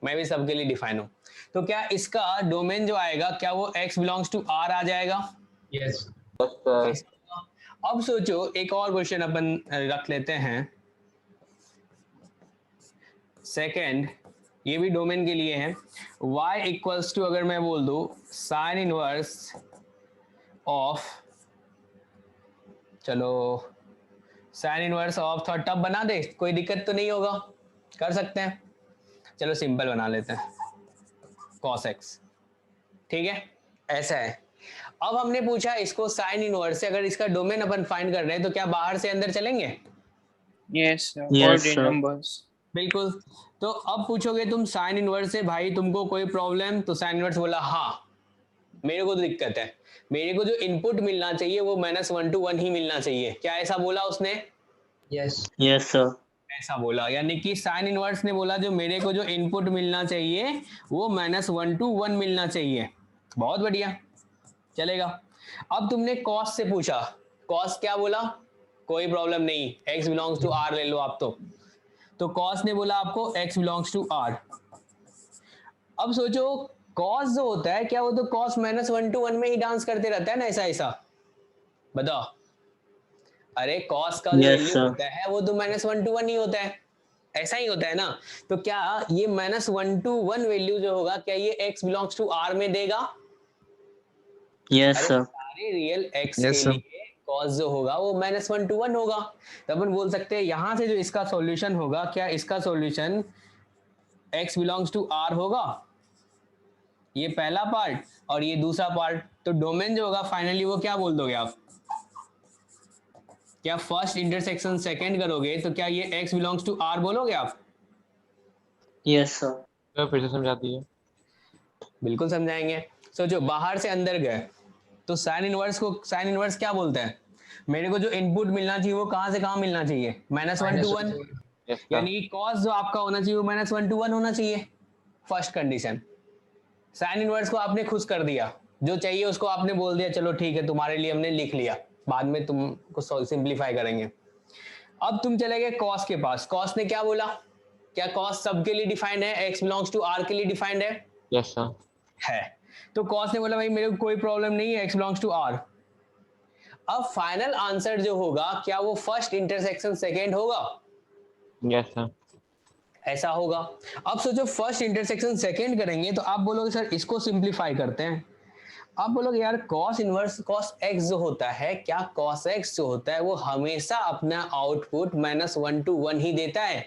मैं भी सबके लिए डिफाइन हूं। तो क्या इसका डोमेन जो आएगा क्या वो x बिलोंग्स टू r आ जाएगा? यस। अब सोचो एक और क्वेश्चन अपन रख लेते हैं, सेकेंड, ये भी डोमेन के लिए है। y इक्वल्स टू अगर मैं बोल दूं साइन इनवर्स ऑफ, चलो साइन इनवर्स ऑफ थोड़ा टफ बना दे, कोई दिक्कत तो नहीं होगा, कर सकते हैं, चलो सिंपल बना लेते हैं, cos x, ठीक है, ऐसा है। अब हमने पूछा इसको साइन इनवर्स से, अगर इसका डोमेन अपन फाइंड कर रहे हैं तो क्या बाहर से अंदर चलेंगे? Yes, sir. Yes, Ordinary sir. numbers. बिल्कुल। तो अब पूछोगे तुम साइन इनवर्स से भाई तुमको कोई प्रॉब्लम, तो साइन इनवर्स बोला हाँ मेरे को तो दिक्कत है, मेरे को जो इनपुट मिलना चाहिए वो -1 to 1 ही मिलना चाहिए, क्या ऐसा बोला उसने? यस। Yes, sir. ऐसा बोला, यानी कि साइन इनवर्स ने बोला जो मेरे को जो इनपुट मिलना चाहिए वो -1 to 1 मिलना चाहिए। बहुत बढ़िया, चलेगा। अब तुमने कॉस से पूछा, कॉस क्या बोला? कोई प्रॉब्लम नहीं, x बिलोंग्स टू r ले लो आप, तो कॉस ने बोला आपको x बिलोंग्स टू r। अब सोचो कॉस जो होता है क्या वो तो कॉस -1 to 1 में ही डांस करते रहता है ना, ऐसा ऐसा बताओ। अरे कॉस का जो Yes, वैल्यू sir. होता है वो तो -1 to 1 ही होता है, ऐसा ही होता है ना। तो क्या ये -1 to 1 वैल्यू जो होगा क्या ये x बिलोंग्स टू r में देगा? Yes, अरे sir. सारे रियल x Yes, के sir. लिए cos जो होगा वो -1 to 1 होगा। तो अपन बोल सकते हैं यहां से जो इसका सॉल्यूशन होगा क्या इसका solution x belongs to r होगा, ये पहला पार्ट और ये दूसरा पार्ट। तो डोमेन जो होगा फाइनली वो क्या बोल दोगे आप, क्या फर्स्ट इंटरसेक्शन सेकंड करोगे तो क्या ये x बिलोंग्स टू r बोलोगे आप? Yes, sir. फिर से समझा दीजिए। बिल्कुल समझाएंगे। सोचो बाहर से अंदर गए तो साइन इनवर्स को, साइन इनवर्स क्या बोलते हैं, मेरे को जो इनपुट मिलना चाहिए वो कहां से कहां मिलना चाहिए, -1 to 1, Yes, sir. यानी कॉस जो आपका होना चाहिए वो -1 to 1 होना चाहिए, फर्स्ट कंडीशन। साइन इनवर्स को आपने खुश कर दिया, जो चाहिए उसको आपने बोल दिया चलो ठीक है तुम्हारे लिए हमने लिख लिया, बाद में तुमको सिंप्लीफाई करेंगे। अब तुम चले गए कॉस के पास, कॉस ने क्या बोला, क्या कॉस सबके लिए डिफाइंड है, x बिलोंग्स टू r के लिए डिफाइंड है? Yes, sir. है। तो कॉस ने बोला भाई मेरे को कोई प्रॉब्लम नहीं है, x बिलोंग्स टू r। अब फाइनल आंसर जो होगा क्या वो फर्स्ट इंटरसेक्शन सेकंड होगा? Yes, sir. ऐसा होगा। अब सोचो फर्स्ट इंटरसेक्शन सेकंड करेंगे तो आप बोलोगे सर इसको सिंप्लीफाई करते हैं, आप बोलोगे यार कॉस इनवर्स कॉस x जो होता है, क्या कॉस x जो होता है वो हमेशा अपना आउटपुट -1 to 1 ही देता है?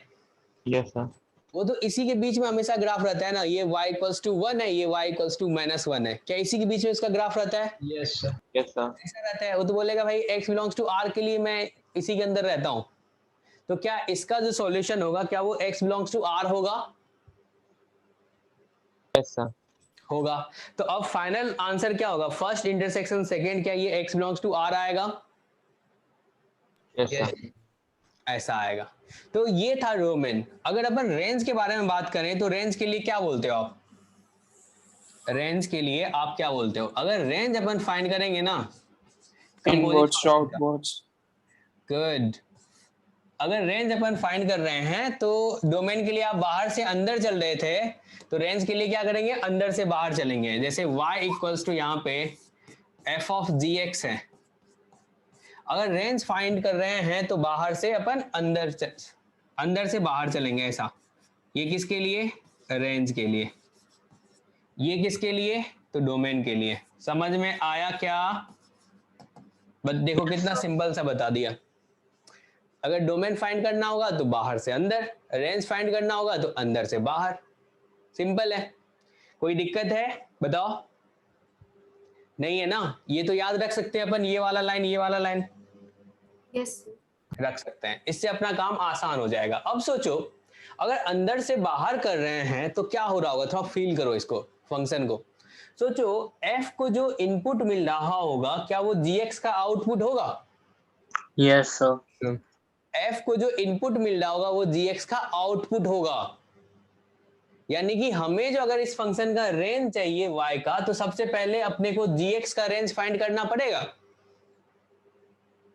Yes, sir. वो तो इसी के बीच में हमेशा ग्राफ रहता है ना, ये y इक्वल्स टू 1 है, ये y इक्वल्स टू -1 है, क्या इसी के बीच में इसका ग्राफ रहता है? Yes sir. Yes, sir. ऐसा रहता है। वो तो बोलेगा भाई x बिलोंग्स टू r के लिए मैं इसी के अंदर रहता हूं, तो क्या इसका जो सॉल्यूशन होगा क्या वो x बिलोंग्स टू r होगा? Yes, sir. होगा। तो अब फाइनल आंसर क्या होगा, फर्स्ट इंटरसेक्शन सेकंड, क्या ये x बिलोंग्स टू r आएगा? Yes, sir. ऐसा आएगा। तो ये था डोमेन। अगर अपन रेंज के बारे में बात करें तो रेंज के लिए क्या बोलते हो आप? रेंज के लिए आप क्या बोलते हो? अगर रेंज अपन फाइंड करेंगे ना इनवर्ड्स composition आउटवर्ड्स। गुड। अगर रेंज अपन फाइंड कर रहे हैं तो डोमेन के लिए आप बाहर से अंदर चल रहे थे, तो रेंज के लिए क्या करेंगे? अंदर से बाहर चलेंगे। जैसे y इक्वल्स टू यहाँ पे f ऑफ gx है। अगर रेंज फाइंड कर रहे हैं तो बाहर से अपन अंदर से बाहर चलेंगे ऐसा। ये किसके लिए? रेंज के लिए। ये किसके लिए? तो डोमेन के लिए। समझ में आया क्या? बस देखो कितना सिंपल सा बता दिया। अगर डोमेन फाइंड करना होगा तो बाहर से अंदर, रेंज फाइंड करना होगा तो अंदर से बाहर। सिंपल है। कोई दिक्कत है? बताओ। नहीं है ना? ये तो याद रख सकते हैं अपन, ये वाला लाइन, ये वाला लाइन यस रख सकते हैं। इससे अपना काम आसान हो जाएगा। अब सोचो अगर अंदर से बाहर कर रहे हैं तो क्या हो रहा होगा? थोड़ा फील करो इसको, फंक्शन को। सोचो f को जो इनपुट मिल रहा होगा क्या वो gx का आउटपुट होगा? Yes, sir. f को जो इनपुट मिल रहा होगा वो gx का आउटपुट होगा। यानी कि हमें जो अगर इस फंक्शन का रेंज चाहिए y का, तो सबसे पहले अपने को gx का रेंज फाइंड करना पड़ेगा।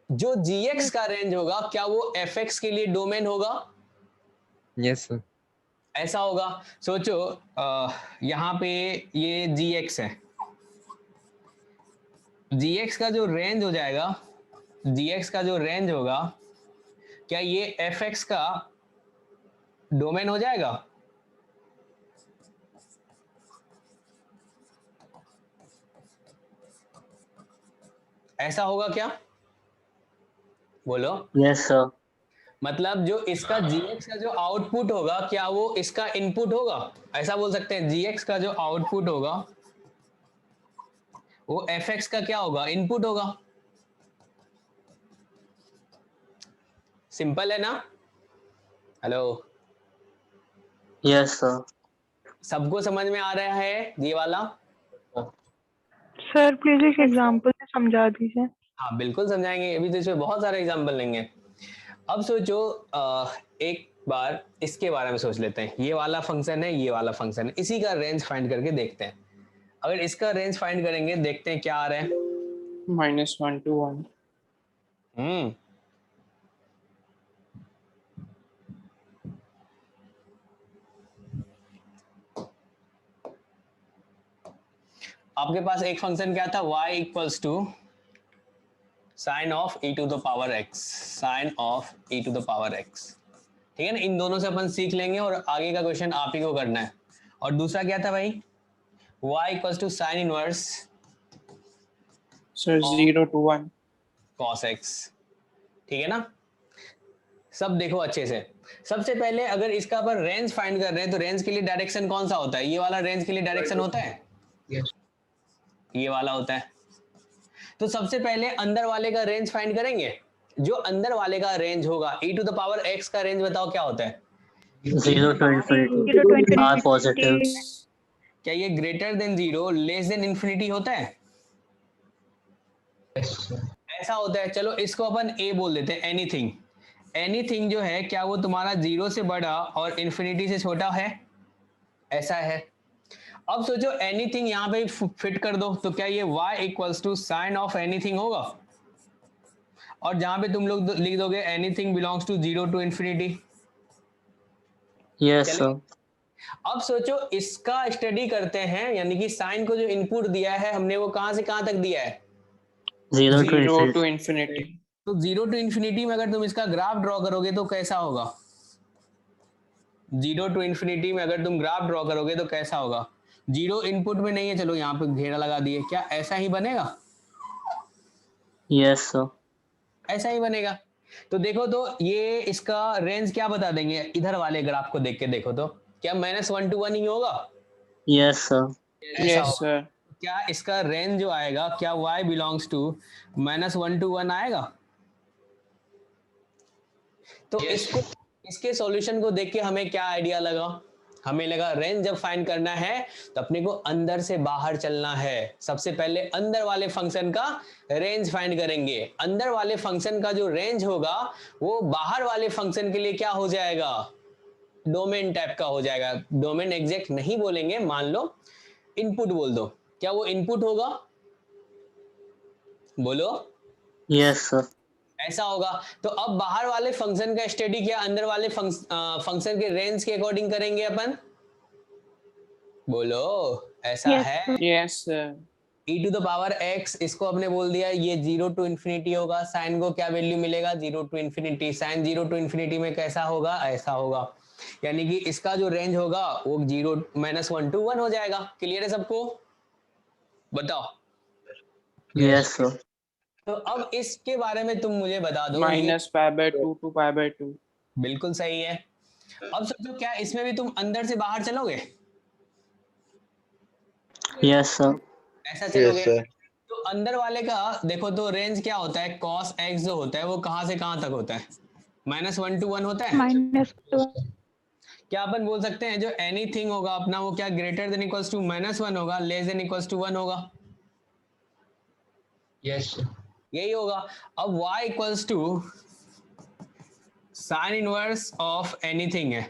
जो gx का रेंज होगा क्या वो fx के लिए डोमेन होगा? Yes, sir. ऐसा होगा। सोचो यहां पे ये gx है, gx का जो रेंज हो जाएगा, gx का जो रेंज होगा क्या ये fx का डोमेन हो जाएगा? ऐसा होगा क्या? बोलो। Yes, sir. मतलब जो इसका gx का जो आउटपुट होगा क्या वो इसका इनपुट होगा? ऐसा बोल सकते हैं gx का जो आउटपुट होगा वो fx का क्या होगा? इनपुट होगा। सिंपल है ना? Hello, Yes, sir. सबको समझ में आ रहा है ये वाला? सर प्लीज एक एग्जांपल से समझा दीजिए। हाँ बिल्कुल समझाएंगे, अभी तो इसमें बहुत सारे एग्जाम्पल लेंगे। अब सोचो एक बार इसके बारे में सोच लेते हैं। ये वाला फंक्शन है, ये वाला फंक्शन है, इसी का रेंज फाइंड करके देखते हैं। अगर इसका रेंज फाइंड करेंगे, देखते हैं क्या आ रहा है। -1 to 1। आपके पास एक फंक्शन क्या था? y equals to sine of e to the power x, sine of e to the power x। ठीक है ना? इन दोनों से अपन सीख लेंगे और आगे का क्वेश्चन आप ही को करना है। और दूसरा क्या था भाई? y equals to sine inverse sir 0 to 1। cos x। ठीक है ना? सब देखो अच्छे से। सबसे पहले अगर इसका अपन रेंज फाइंड कर रहे हैं तो रेंज के लिए डायरेक्शन कौन सा होता है? ये वाला रेंज के लिए डायरेक्शन होता है, Yes. ये वाला होता है। तो सबसे पहले अंदर वाले का रेंज फाइंड करेंगे। जो अंदर वाले का रेंज होगा e to the power x का रेंज बताओ क्या होता है? 0 to infinity. R positives. क्या ये greater than 0 less then infinity होता है? Yes, sir. ऐसा होता है। चलो इसको अपन a बोल देते हैं। एनीथिंग, एनीथिंग जो है क्या वो तुम्हारा 0 से बड़ा और इंफिनिटी से छोटा है? ऐसा है। अब सोचो एनीथिंग यहाँ पे फिट कर दो तो क्या ये y equals to sine of anything होगा? और जहां पे तुम लोग लिख दोगे anything belongs to 0 to infinity. Yes, sir. अब सोचो इसका स्टडी करते हैं, यानी कि साइन को जो इनपुट दिया है हमने वो कहां से कहां तक दिया है? 0 to 0 infinity. to infinity। तो 0 टू इंफिनिटी में अगर तुम इसका ग्राफ ड्रॉ करोगे तो कैसा होगा? 0 टू इंफिनिटी में अगर तुम ग्राफ ड्रॉ करोगे तो कैसा होगा? 0 इनपुट में नहीं है, चलो यहाँ पे घेरा लगा दिए, क्या ऐसा ही बनेगा? Yes, sir. ऐसा ही बनेगा। तो देखो तो ये इसका रेंज क्या बता देंगे? इधर वाले ग्राफ को देख के देखो तो क्या -1 to 1 ही होगा? Yes, sir. ऐसा यस होगा। सर। क्या इसका रेंज जो आएगा क्या y बिलोंग्स टू -1 to 1 आएगा? तो Yes. इसको, इसके सॉल्यूशन को देख के हमें क्या आइडिया लगा? हमें लगा रेंज जब फाइंड करना है तो अपने को अंदर से बाहर चलना है। सबसे पहले अंदर वाले फंक्शन का रेंज फाइंड करेंगे। अंदर वाले फंक्शन का जो रेंज होगा वो बाहर वाले फंक्शन के लिए क्या हो जाएगा, डोमेन टाइप का हो जाएगा। डोमेन एग्जैक्ट नहीं बोलेंगे, मान लो इनपुट बोल दो, क्या वो इनपुट होगा? बोलो। Yes sir. ऐसा होगा। तो अब बाहर वाले फंक्शन का स्टडी क्या अंदर वाले फंक्शन के रेंज के अकॉर्डिंग करेंगे अपन? बोलो। ऐसा Yes, है। Yes sir. e to the power x, इसको हमने बोल दिया ये 0 टू इंफिनिटी होगा। साइन को क्या वैल्यू मिलेगा? 0 to infinity. Sine 0 to infinity में कैसा होगा? ऐसा होगा। यानी कि इसका जो रेंज होगा वो 0 -1 to 1 हो जाएगा। क्लियर है सबको? बताओ। Yes sir. तो अब इसके बारे में तुम मुझे बता दो। -π/2 to π/2। बिल्कुल सही है। अब सोचो क्या इसमें भी तुम अंदर से बाहर चलोगे? Yes sir. ऐसा चलोगे? Yes, sir. तो अंदर वाले का देखो तो रेंज क्या होता है, cos x जो होता है वो कहां से कहां तक होता है? -1 to 1 होता है। -2. क्या अपन बोल सकते हैं जो एनीथिंग होगा अपना वो क्या ग्रेटर देन इक्वल्स टू -1 होगा, लेस देन इक्वल्स टू 1 होगा? यस यही होगा। अब y equals to sine inverse of anything है।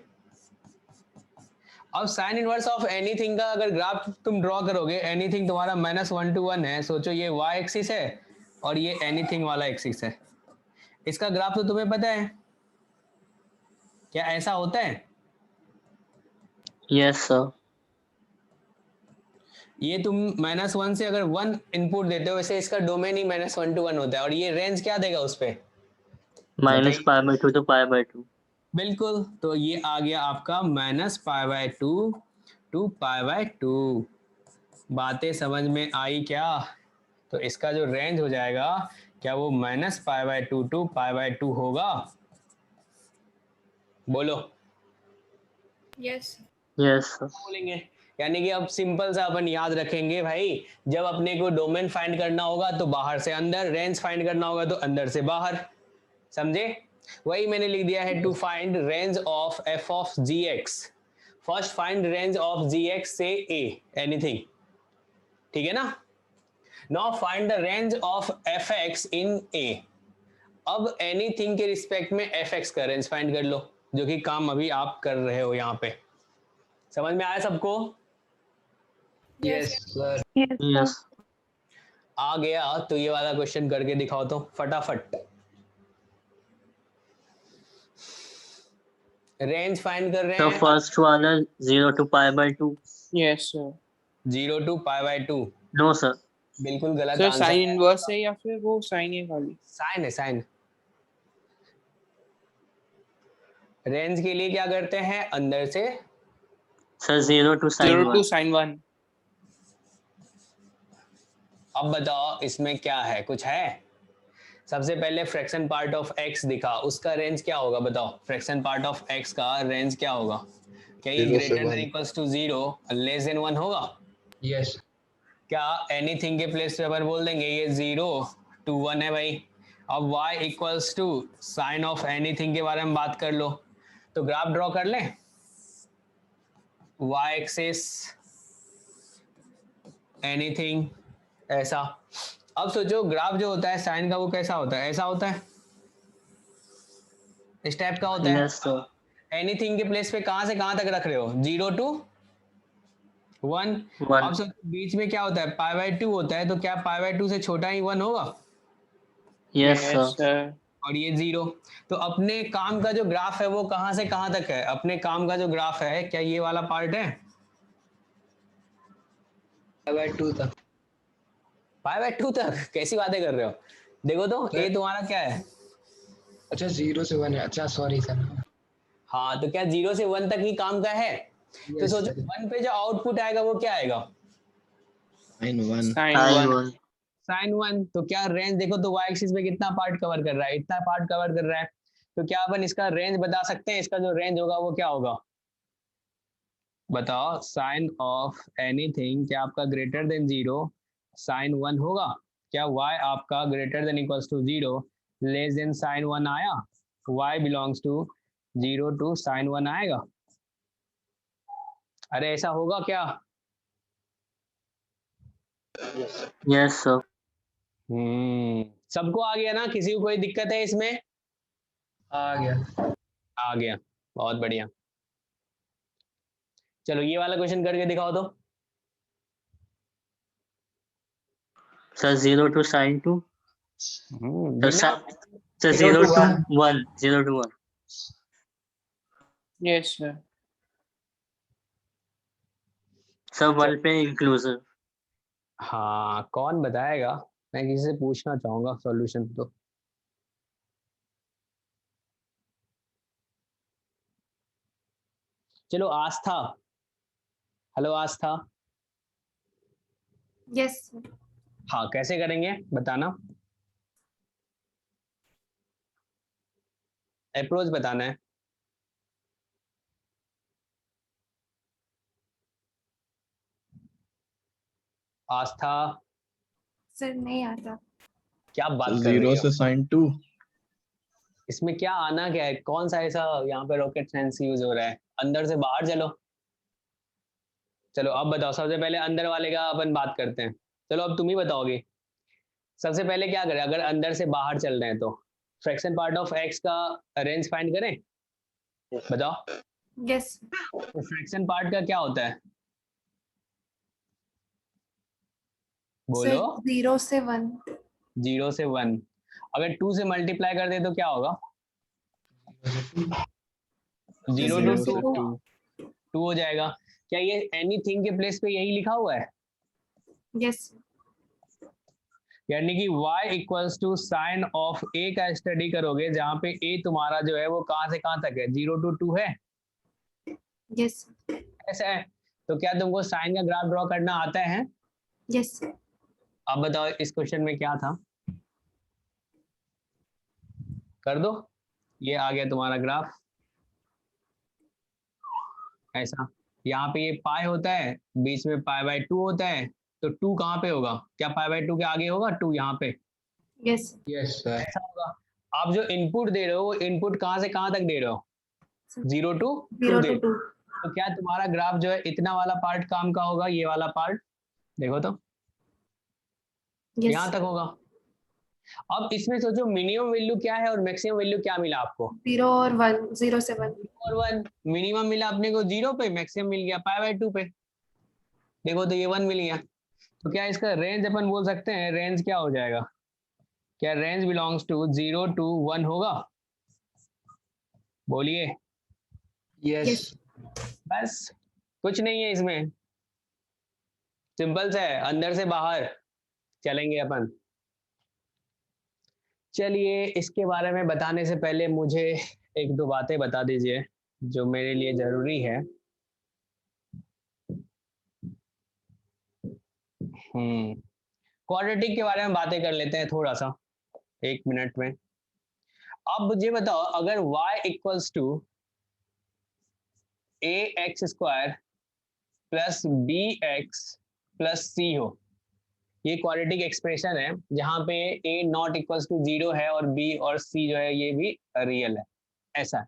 अब साइन इनवर्स ऑफ एनीथिंग का अगर ग्राफ तुम ड्रॉ करोगे, एनीथिंग तुम्हारा -1 to 1 है। सोचो ये y एक्सिस है और ये एनीथिंग वाला एक्सिस है। इसका ग्राफ तो तुम्हें पता है, क्या ऐसा होता है? Yes sir. ये तुम -1 से अगर 1 इनपुट देते हो, वैसे इसका डोमेन ही -1 to 1 होता है। और ये रेंज क्या देगा उस पे? -π/2 to π/2। बिल्कुल। तो ये आ गया आपका -π/2 to π/2। बातें समझ में आई क्या? तो इसका जो रेंज हो जाएगा क्या वो -π/2 to π/2 होगा? बोलो। Yes yes sir. बोलेंगे। यानी कि अब सिंपल सा अपन याद रखेंगे भाई, जब अपने को डोमेन फाइंड करना होगा तो बाहर से अंदर, रेंज फाइंड करना होगा तो अंदर से बाहर। समझे? वही मैंने लिख दिया है to find range of f of gx। First find range of gx से a एनीथिंग, ठीक है ना? Now find the range of fx in a। अब एनीथिंग के रिस्पेक्ट में fx का रेंज फाइंड कर लो, जो कि काम अभी आप कर रहे हो यहाँ पे। समझ में आया सबको? Yes sir. Yes, sir. Yes. आ गया तो ये वाला क्वेश्चन करके दिखाओ तो फटाफट। रेंज फाइंड कर रहे तो हैं फर्स्ट वाला 0 to π/2। Yes sir. 0 to π/2। No sir. बिल्कुल गलत सर आंसर साइन है। इनवर्स है या फिर वो साइन है खाली? साइन है, साइन। रेंज के लिए क्या करते हैं? अंदर से sir 0 to 0 to sin 1। sin 1। अब बताओ इसमें क्या है, कुछ है? सबसे पहले फ्रैक्शन पार्ट ऑफ x दिखा, उसका रेंज क्या होगा बताओ? फ्रैक्शन पार्ट ऑफ x का रेंज क्या होगा? क्या ये 0 से greater than 1. Equals to 0 less than 1 होगा? यस क्या एनीथिंग के प्लेस पे अपन बोल देंगे ये 0 to 1 है भाई। अब y equals to sine of anything के बारे में बात कर लो, तो ग्राफ ड्रॉ कर लें। y एक्सिस एनीथिंग ऐसा। अब सोचो ग्राफ जो होता है साइन का वो कैसा होता है? ऐसा होता है, इस टाइप का होता है। Yes sir. एनीथिंग के प्लेस पे कहां से कहां तक रख रहे हो? 0 to 1। 1। अब सोचो बीच में क्या होता है? π/2 होता है, तो क्या π/2 से छोटा ही 1 होगा? Yes sir. सर। और ये 0। तो अपने काम का जो ग्राफ है वो कहां से कहां तक है? अपने काम का जो ग्राफ है क्या ये वाला पार्ट है? π/2 तक। π/2 तक? कैसी बातें कर रहे हो? देखो तो ये तुम्हारा क्या है? अच्छा 0 से 1 है। अच्छा सॉरी सर। हाँ, तो क्या 0 से 1 तक ही काम का है? तो Yes, सोचो sir. 1 पे जो आउटपुट आएगा वो क्या आएगा? Sin 1. sin sin 1। 1। साइन 1। तो क्या रेंज देखो तो y एक्सिस पे कितना पार्ट कवर कर रहा है? इतना पार्ट कवर कर रहा है। तो क्या अपन इसका रेंज बता सकते हैं? इसका जो रेंज होगा वो क्या होगा? बताओ। साइन ऑफ एनीथिंग क्या आपका ग्रेटर देन 0 साइन 1 होगा? क्या y आपका greater than equals to 0 less than sine 1 आया? y belongs to 0 to sine 1 आएगा? अरे ऐसा होगा क्या? Yes, sir. सबको आ गया ना? किसी को कोई दिक्कत है इसमें? आ गया। आ गया, बहुत बढ़िया। चलो ये वाला क्वेश्चन करके दिखाओ तो। Sir, 0 to sin 2. Sir, बिना 0 to to 1. 1. 0 to 1. Yes, sir. Sir, 1 पे inclusive. हाँ, कौन बताएगा? मैं किसी से पूछना चाहूंगा सॉल्यूशन तो। चलो आस्था, हेलो आस्था। यस हाँ, कैसे करेंगे बताना, अप्रोच बताना है। आस्था, सर नहीं आता। क्या बात कर रही 0 हो? से sin 2। इसमें क्या आना क्या है? कौन सा ऐसा यहाँ पे रॉकेट साइंस यूज हो रहा है? अंदर से बाहर चलो। चलो अब बताओ, सबसे पहले अंदर वाले का अपन बात करते हैं। चलो अब तुम ही बताओगे। सबसे पहले क्या करें अगर अंदर से बाहर चल रहे हैं तो? फ्रैक्शन पार्ट ऑफ एक्स का रेंज फाइंड करें, बताओ। यस तो फ्रैक्शन पार्ट का क्या होता है? बोलो। 0 से 1। 0 से 1। अगर 2 से मल्टीप्लाई कर दे तो क्या होगा? 0 0 to से 2 2। 2 हो जाएगा। क्या ये एनीथिंग के प्लेस पे यही लिखा हुआ है? यस यानी कि y equals to sine of a का स्टडी करोगे, जहां पे a तुम्हारा जो है वो कहां से कहां तक है? 0 to 2 है, यस ऐसा है। तो क्या तुमको साइन का ग्राफ ड्रॉ करना आता है? यस अब बताओ इस क्वेश्चन में क्या था, कर दो। ये आ गया तुम्हारा ग्राफ ऐसा। यहाँ पे ये पाई होता है, बीच में π/2 होता है। तो 2 कहाँ पे होगा? क्या π/2 के आगे होगा 2 यहाँ पे? Yes yes sir. ऐसा होगा। आप जो इनपुट दे रहे हो वो इनपुट कहाँ से कहाँ तक दे रहे हो? 0 to 2 0 दे। to 2। तो क्या तुम्हारा ग्राफ जो है इतना वाला पार्ट काम का होगा? ये वाला पार्ट देखो तो, यहाँ यस तक होगा। अब इसमें सोचो मिनिमम वैल्यू क्या है और मैक्सिमम वैल्यू क्या मिला आपको? 0 और 1। 0 से 1। और 1। मिनिमम मिला अपने को 0 पे, मैक्सिमम मिल गया π/2 पे। देखो तो ये 1 मिल गया। तो क्या इसका रेंज अपन बोल सकते हैं? रेंज क्या हो जाएगा? क्या रेंज बिलोंग्स टू 0 to 1 होगा? बोलिए। यस। बस, कुछ नहीं है इसमें, सिंपल सा है, अंदर से बाहर चलेंगे अपन। चलिए इसके बारे में बताने से पहले मुझे एक दो बातें बता दीजिए जो मेरे लिए जरूरी है। क्वाड्रेटिक के बारे में बातें कर लेते हैं थोड़ा सा, 1 मिनट में। अब मुझे बताओ, अगर y equals to ax² plus bx plus c हो, ये क्वाड्रेटिक एक्सप्रेशन है जहां पे a नॉट इक्वल्स टू 0 है और b और c जो है ये भी रियल है, ऐसा।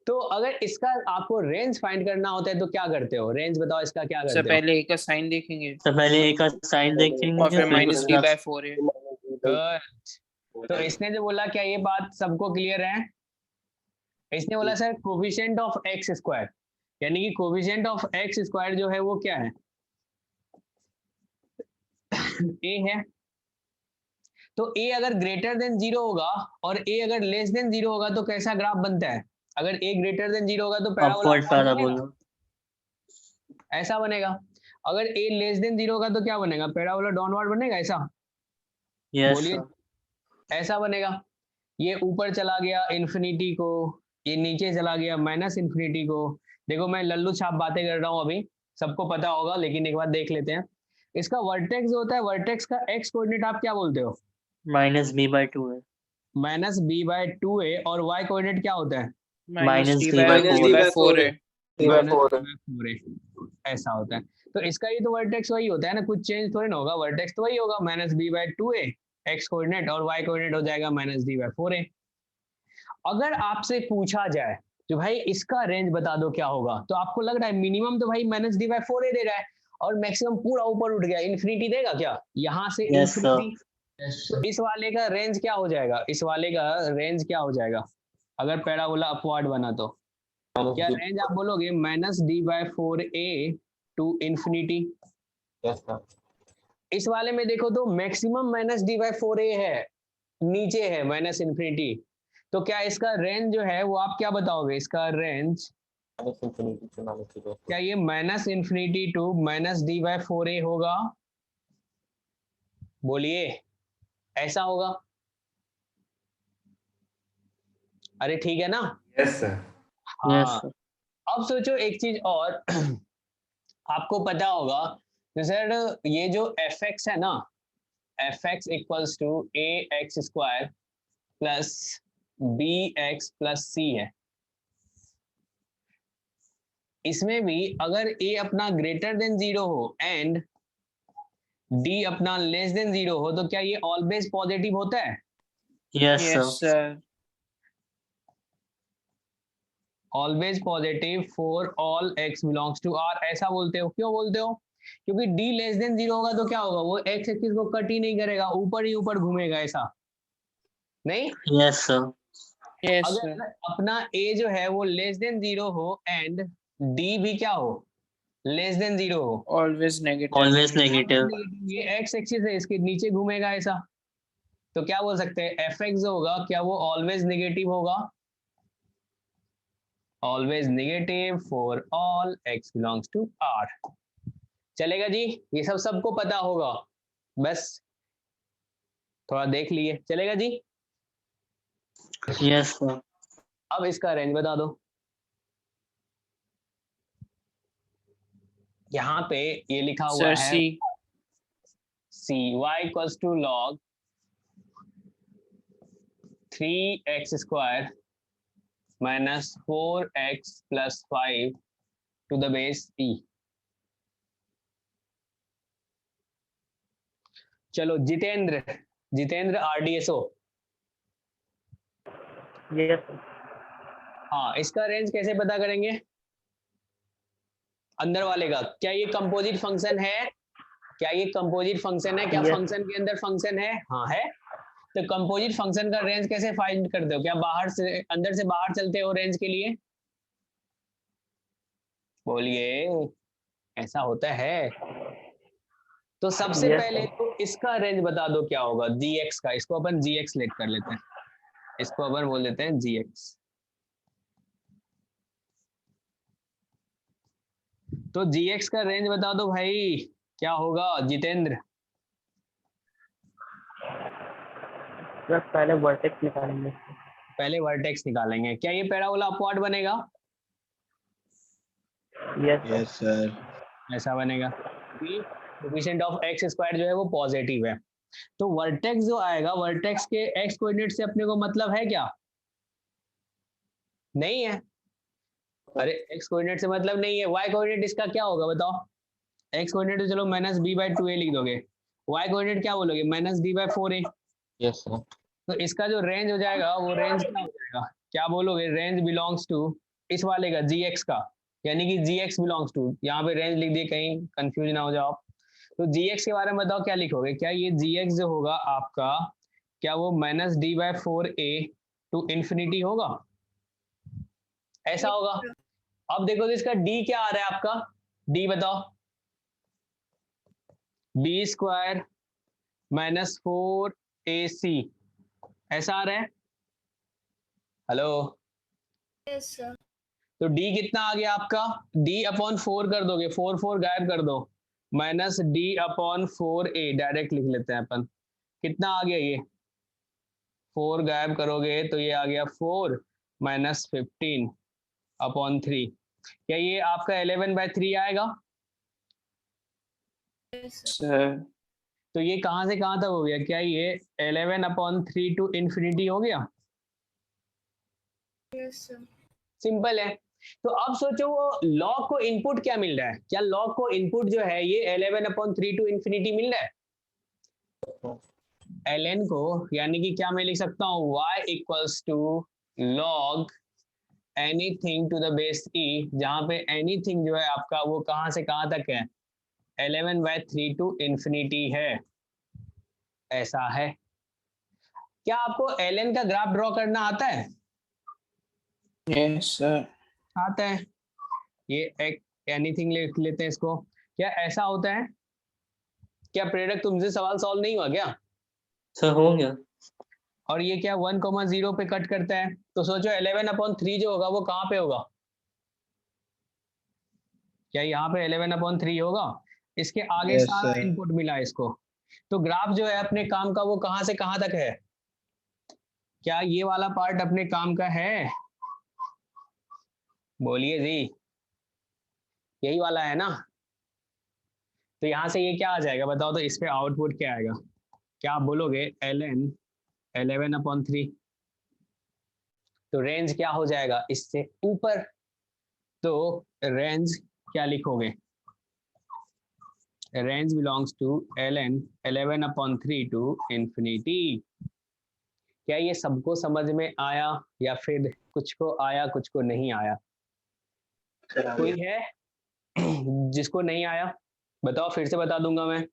तो अगर इसका आपको रेंज फाइंड करना होता है तो क्या करते हो? रेंज बताओ इसका क्या सर करते हो? पहले a का साइन देखेंगे तो पहले a का साइन देखेंगे और फिर फिर माइनस उसका b/4 है। Good. तो इसने जो बोला क्या ये बात सबको क्लियर है? इसने बोला सर कोफिशिएंट ऑफ x², यानी कि कोफिशिएंट ऑफ x² जो है वो क्या है? a है। तो a अगर ग्रेटर देन 0 होगा और a अगर लेस देन 0 होगा तो कैसा ग्राफ बनता है? अगर a ग्रेटर देन 0 होगा तो अपवर्ड पैराबोला। ऐसा बनेगा। अगर a लेस देन 0 होगा तो क्या बनेगा? पैराबोला डाउनवर्ड बनेगा, ऐसा। यस बोलिए। ऐसा बनेगा। ये ऊपर चला गया इन्फिनिटी को, ये नीचे चला गया माइनस इन्फिनिटी को। देखो मैं लल्लू छाप बातें कर रहा हूँ अभी, सबको पता होगा लेकिन एक बार देख लेते हैं। इसका वर्टेक्स जो होता है, वर्टेक्स का x कोऑर्डिनेट आप क्या बोलते हो? -b/2 है। -b/2 है। और y कोऑर्डिनेट क्या होता है? -d/4 -d/4 है। -d/4 है, ऐसा होता है। तो इसका ये तो वर्टेक्स वही होता है ना, कुछ चेंज थोड़ी ना होगा, वर्टेक्स तो वही होगा -b/2 है x कोऑर्डिनेट, और y कोऑर्डिनेट हो जाएगा -d/4 है। अगर आपसे पूछा जाए तो भाई इसका रेंज बता दो क्या होगा। तो आपको लग रहा है मिनिमम तो भाई -d/4a दे रहा है और मैक्सिमम पूरा ऊपर उठ गया, इन्फिनिटी देगा क्या यहाँ से? Yes, sir. इन्फिनिटी। तो इस वाले का रेंज क्या हो जाएगा? इस वाले का रेंज क्या हो जाएगा अगर पैराबोला अपवर्ड बना तो? क्या रेंज आप बोलोगे -d/4a टू इन्फिनिटी? इस वाले में देखो तो मैक्सिमम -d/4a है, नीचे है माइनस इन्फिनिटी। तो क्या इसका रेंज जो है वो आप क्या बताओगे? इसका रेंज क्या ये -इन्फिनिटी टू -d/4a होगा? बोलिए, ऐसा होगा? अरे ठीक है ना? Yes sir. Yes, हाँ। sir. अब सोचो एक चीज और आपको पता होगा तो सर ये जो fx है ना, fx equals to ax² plus bx plus c है। इसमें भी अगर a अपना ग्रेटर देन 0 हो एंड d अपना लेस देन 0 हो तो क्या ये ऑलवेज पॉजिटिव होता है? Yes, sir. Yes, sir. Always positive for all x belongs to r, ऐसा बोलते हो। क्यों बोलते हो? क्योंकि d लेस देन 0 होगा तो क्या होगा, वो x एक्सिस को कट ही नहीं करेगा, ऊपर ही ऊपर घूमेगा, ऐसा नहीं? Yes, sir. Yes, अगर sir. अपना a जो है वो लेस देन 0 हो एंड d भी क्या हो, लेस देन 0 हो, Always negative. Always negative. ये x एक्सिस है, इसके नीचे घूमेगा ऐसा। तो क्या बोल सकते हैं fx जो होगा क्या वो ऑलवेज नेगेटिव होगा? Always negative for all x belongs to r। चलेगा जी? ये सब सबको पता होगा, बस थोड़ा देख लिए। चलेगा जी? Yes, sir. अब इसका रेंज बता दो। यहाँ पे ये लिखा हुआ Sir, है C. c y equals to log 3x² minus 4x plus 5 to the base p। चलो Jitendra, Jitendra RDSO। Yes, sir. हाँ, इसका रेंज कैसे पता करेंगे? अंदर वाले का क्या ये कंपोजिट फंक्शन है? क्या ये कंपोजिट फंक्शन है? क्या Yes. फंक्शन के अंदर फंक्शन है? हाँ है। तो कंपोजिट फंक्शन का रेंज कैसे फाइंड करते हो? क्या बाहर से अंदर से बाहर चलते हो रेंज के लिए? बोलिए, ऐसा होता है? तो सबसे Yes, पहले sir. तो इसका रेंज बता दो क्या होगा gx का। इसको अपन gx लेट कर लेते हैं, इसको अपन बोल देते हैं gx। तो gx का रेंज बता दो भाई, क्या होगा जितेंद्र? सर पहले वर्टेक्स निकालेंगे। पहले वर्टेक्स निकालेंगे। क्या ये पैराबोला अपवर्ड बनेगा? Yes, sir. Yes, sir. ऐसा बनेगा कि कोएफिशिएंट ऑफ x² जो है वो पॉजिटिव है। तो वर्टेक्स जो आएगा, वर्टेक्स के x कोऑर्डिनेट से अपने को मतलब है क्या? नहीं है। अरे x कोऑर्डिनेट से मतलब नहीं है। y कोऑर्डिनेट इसका क्या होगा बताओ? x कोऑर्डिनेट तो चलो -b/2a लिख दोगे, y कोऑर्डिनेट क्या बोलोगे? -d/4a। Yes sir. तो इसका जो रेंज हो जाएगा वो रेंज क्या हो जाएगा? क्या बोलोगे? रेंज बिलोंग्स टू इस वाले का gx का, यानी कि gx बिलोंग्स टू, यहाँ पे रेंज लिख दिए कहीं कंफ्यूज ना हो जाओ आप। तो gx के बारे में बताओ क्या लिखोगे? क्या ये gx जो होगा आपका क्या वो -d/4a टू इन्फिनिटी होगा? ऐसा होगा। अब देखो तो इसका d क्या आ रहा है आपका? d बताओ। b² माइनस 4ac ऐसा आ रहा है। हेलो? Yes, sir. तो d कितना आ गया आपका? d/4 कर दोगे, 4 गायब कर दो, -d/4a डायरेक्ट लिख लेते हैं अपन। कितना आ गया ये? 4 गायब करोगे तो ये आ गया 4 - 15/3। क्या ये आपका 11/3 आएगा? Yes, sir. Sir. तो ये कहां से कहां तक हो गया? क्या ये 11/3 टू इन्फिनिटी हो गया? Yes, sir. सिंपल है। तो अब सोचो वो लॉग को इनपुट क्या मिल रहा है? क्या लॉग को इनपुट जो है ये 11/3 टू इन्फिनिटी मिल रहा है? ln को यानी कि क्या मैं लिख सकता हूँ y equals to log anything to the base e, जहां पे एनीथिंग जो है आपका वो कहां से कहां तक है 11/3 टू इंफिनिटी है, ऐसा है। क्या आपको ln का ग्राफ ड्रॉ करना आता है? Yes sir. आता है। ये एक एनीथिंग लिख लेते हैं इसको। क्या ऐसा होता है? क्या प्रेरक तुमसे सवाल सॉल्व नहीं हुआ क्या? सर हो गया। और ये क्या 1,0 पे कट करता है, तो सोचो 11/3 जो होगा वो कहाँ पे होगा? क्या यहाँ पे 11/3 होगा? इसके आगे Yes, सारा sir. इनपुट मिला है इसको, तो ग्राफ जो है अपने काम का वो कहाँ से कहाँ तक है? क्या ये वाला पार्ट अपने काम का है? बोलिए जी, यही वाला है ना? तो यहाँ से ये क्या आ जाएगा बताओ तो, इस पे आउटपुट क्या आएगा? क्या आप बोलोगे ln 11/3, तो रेंज क्या हो जाएगा इससे ऊपर, तो रेंज क्या लिखोगे? Range belongs to ln 11/3 to infinity. क्या ये सबको समझ में आया या फिर कुछ को आया कुछ को नहीं आया? कोई है जिसको नहीं आया? बताओ, फिर से बता दूंगा मैं।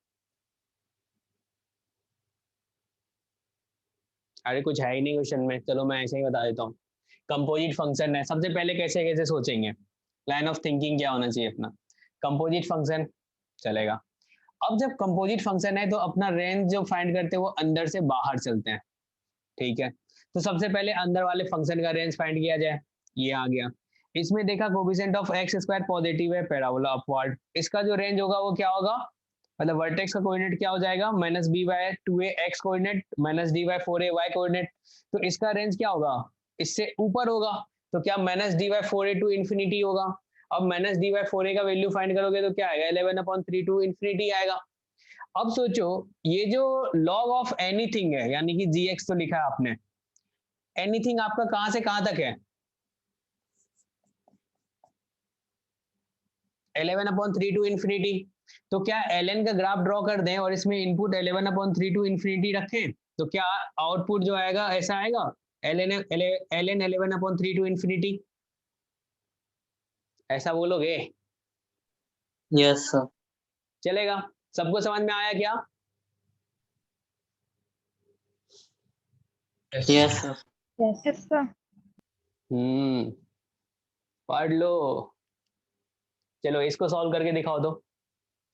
अरे कुछ है ही नहीं क्वेश्चन में, चलो मैं ऐसे ही बता देता हूँ। कंपोजिट फंक्शन है, सबसे पहले कैसे कैसे सोचेंगे, लाइन ऑफ थिंकिंग क्या होना चाहिए अपना? कंपोजिट फंक्शन चलेगा। अब जब कंपोजिट फंक्शन है तो अपना रेंज जो फाइंड करते हैं वो अंदर से बाहर चलते हैं, ठीक है? तो सबसे पहले अंदर वाले फंक्शन का रेंज फाइंड किया जाए। ये आ गया, इसमें देखा coefficient of x square positive है, पैराबोला अपवर्ड, इसका जो रेंज होगा वो क्या होगा, मतलब वर्टेक्स का कोऑर्डिनेट क्या हो जाएगा -b/2a x coordinate -d/4a y coordinate, तो इसका रेंज क्या होगा, इससे ऊपर होगा, तो क्या -d/4a टू इंफिनिटी होगा। अब -d/4a का वैल्यू फाइंड करोगे तो क्या आएगा 11/3 टू इंफिनिटी आएगा। अब सोचो ये जो लॉग ऑफ एनीथिंग है, यानी कि gx तो लिखा है आपने, एनीथिंग आपका कहां से कहां तक है 11/3 टू इंफिनिटी, तो क्या ln का ग्राफ ड्रॉ कर दें और इसमें इनपुट 11/3 टू इंफिनिटी रखें, तो क्या आउटपुट जो आएगा ऐसा आएगा ln 11/3 टू इंफिनिटी, ऐसा बोलोगे? Yes sir. चलेगा? सबको समझ में आया क्या? Yes sir. Yes sir. पढ़ लो। चलो इसको सॉल्व करके दिखाओ तो,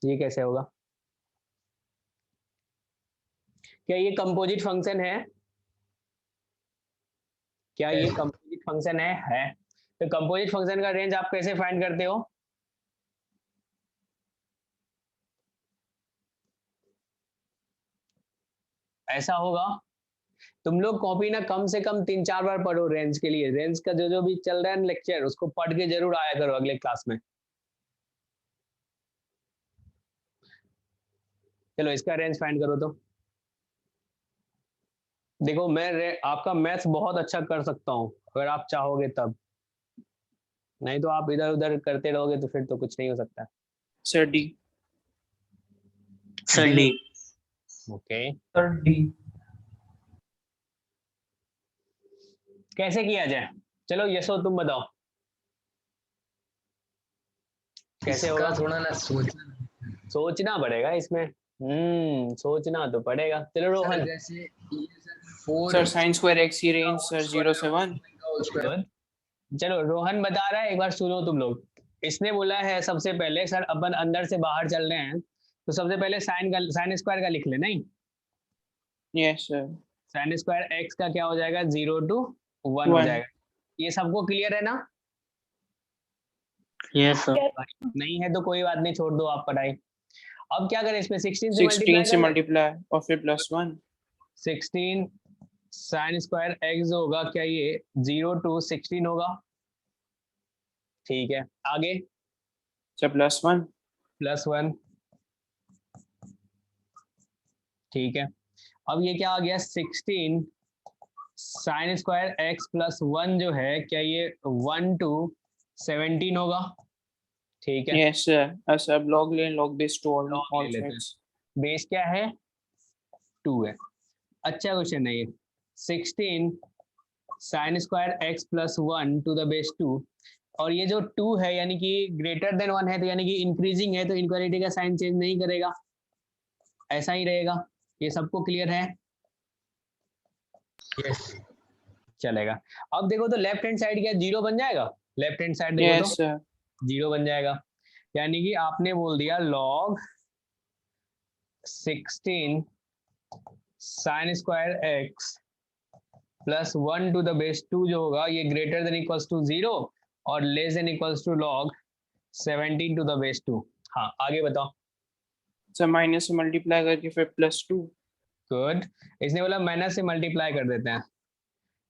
ये कैसे होगा? क्या ये कंपोजिट फंक्शन है? क्या ये कंपोजिट फंक्शन है? तो कंपोजिट फंक्शन का रेंज आप कैसे फाइंड करते हो? ऐसा होगा, तुम लोग कॉपी ना कम से कम 3-4 बार पढ़ो रेंज के लिए, रेंज का जो जो भी चल रहा है ना लेक्चर, उसको पढ़ के जरूर आया करो अगले क्लास में। चलो इसका रेंज फाइंड करो तो। देखो मैं आपका मैथ्स बहुत अच्छा कर सकता हूँ अगर आप चाहोगे तब, नहीं तो आप इधर उधर करते रहोगे तो फिर तो कुछ नहीं हो सकता। Sir D. Sir D. Okay, sir D. कैसे किया जाए? चलो यशो तुम बताओ कैसे होगा? थोड़ा ना सोचना पड़ेगा इसमें, सोचना तो पड़ेगा। चलो रोहन। जैसे ये sir sir sign square x की रेंज सर 0 से 1। चलो रोहन बता रहा है, एक बार सुनो तुम लोग। इसने बोला है सबसे पहले सर अपन अंदर से बाहर चल रहे हैं, तो सबसे पहले साइन स्क्वायर का लिख ले। नहीं, yes sir. Sign square x का क्या हो जाएगा 0 to 1 हो जाएगा। ये सबको क्लियर है ना? Yes sir. नहीं है तो कोई बात नहीं, छोड़ दो आप पढ़ाई। अब क्या करें, इसमें 16 से मल्टीप्लाई और फिर +1। 16 साइन स्क्वायर एक्स होगा, क्या ये 0 to 16 होगा? ठीक है, आगे सर +1। +1, ठीक है। अब ये क्या आ गया 16 साइन स्क्वायर एक्स +1 जो है, क्या ये 1 to 17 होगा? ठीक है, यस सर। सब लॉग लें, लॉग बेस टू ऑल ले लेते हैं। साइड्स। बेस क्या है 2 है। अच्छा क्वेश्चन है ये। 16 sine square x plus 1 to the base 2, और ये जो 2 है यानी कि ग्रेटर देन 1 है, तो यानी कि इंक्रीजिंग है, तो इनक्वालिटी का साइन चेंज नहीं करेगा, ऐसा ही रहेगा। ये सबको क्लियर है? यस, चलेगा। अब देखो तो लेफ्ट हैंड साइड क्या 0 बन जाएगा? लेफ्ट हैंड साइड देखो यस सर, तो 0 बन जाएगा, यानी कि आपने बोल दिया log 16 sine square x plus 1 to the base 2 जो होगा ये ग्रेटर देन इक्वल्स टू 0 और less than equals to log 17 to the base 2। हाँ, आगे बताओ। सर माइनस से मल्टीप्लाई करके फिर +2। गुड, इसने बोला माइनस से मल्टीप्लाई कर देते हैं,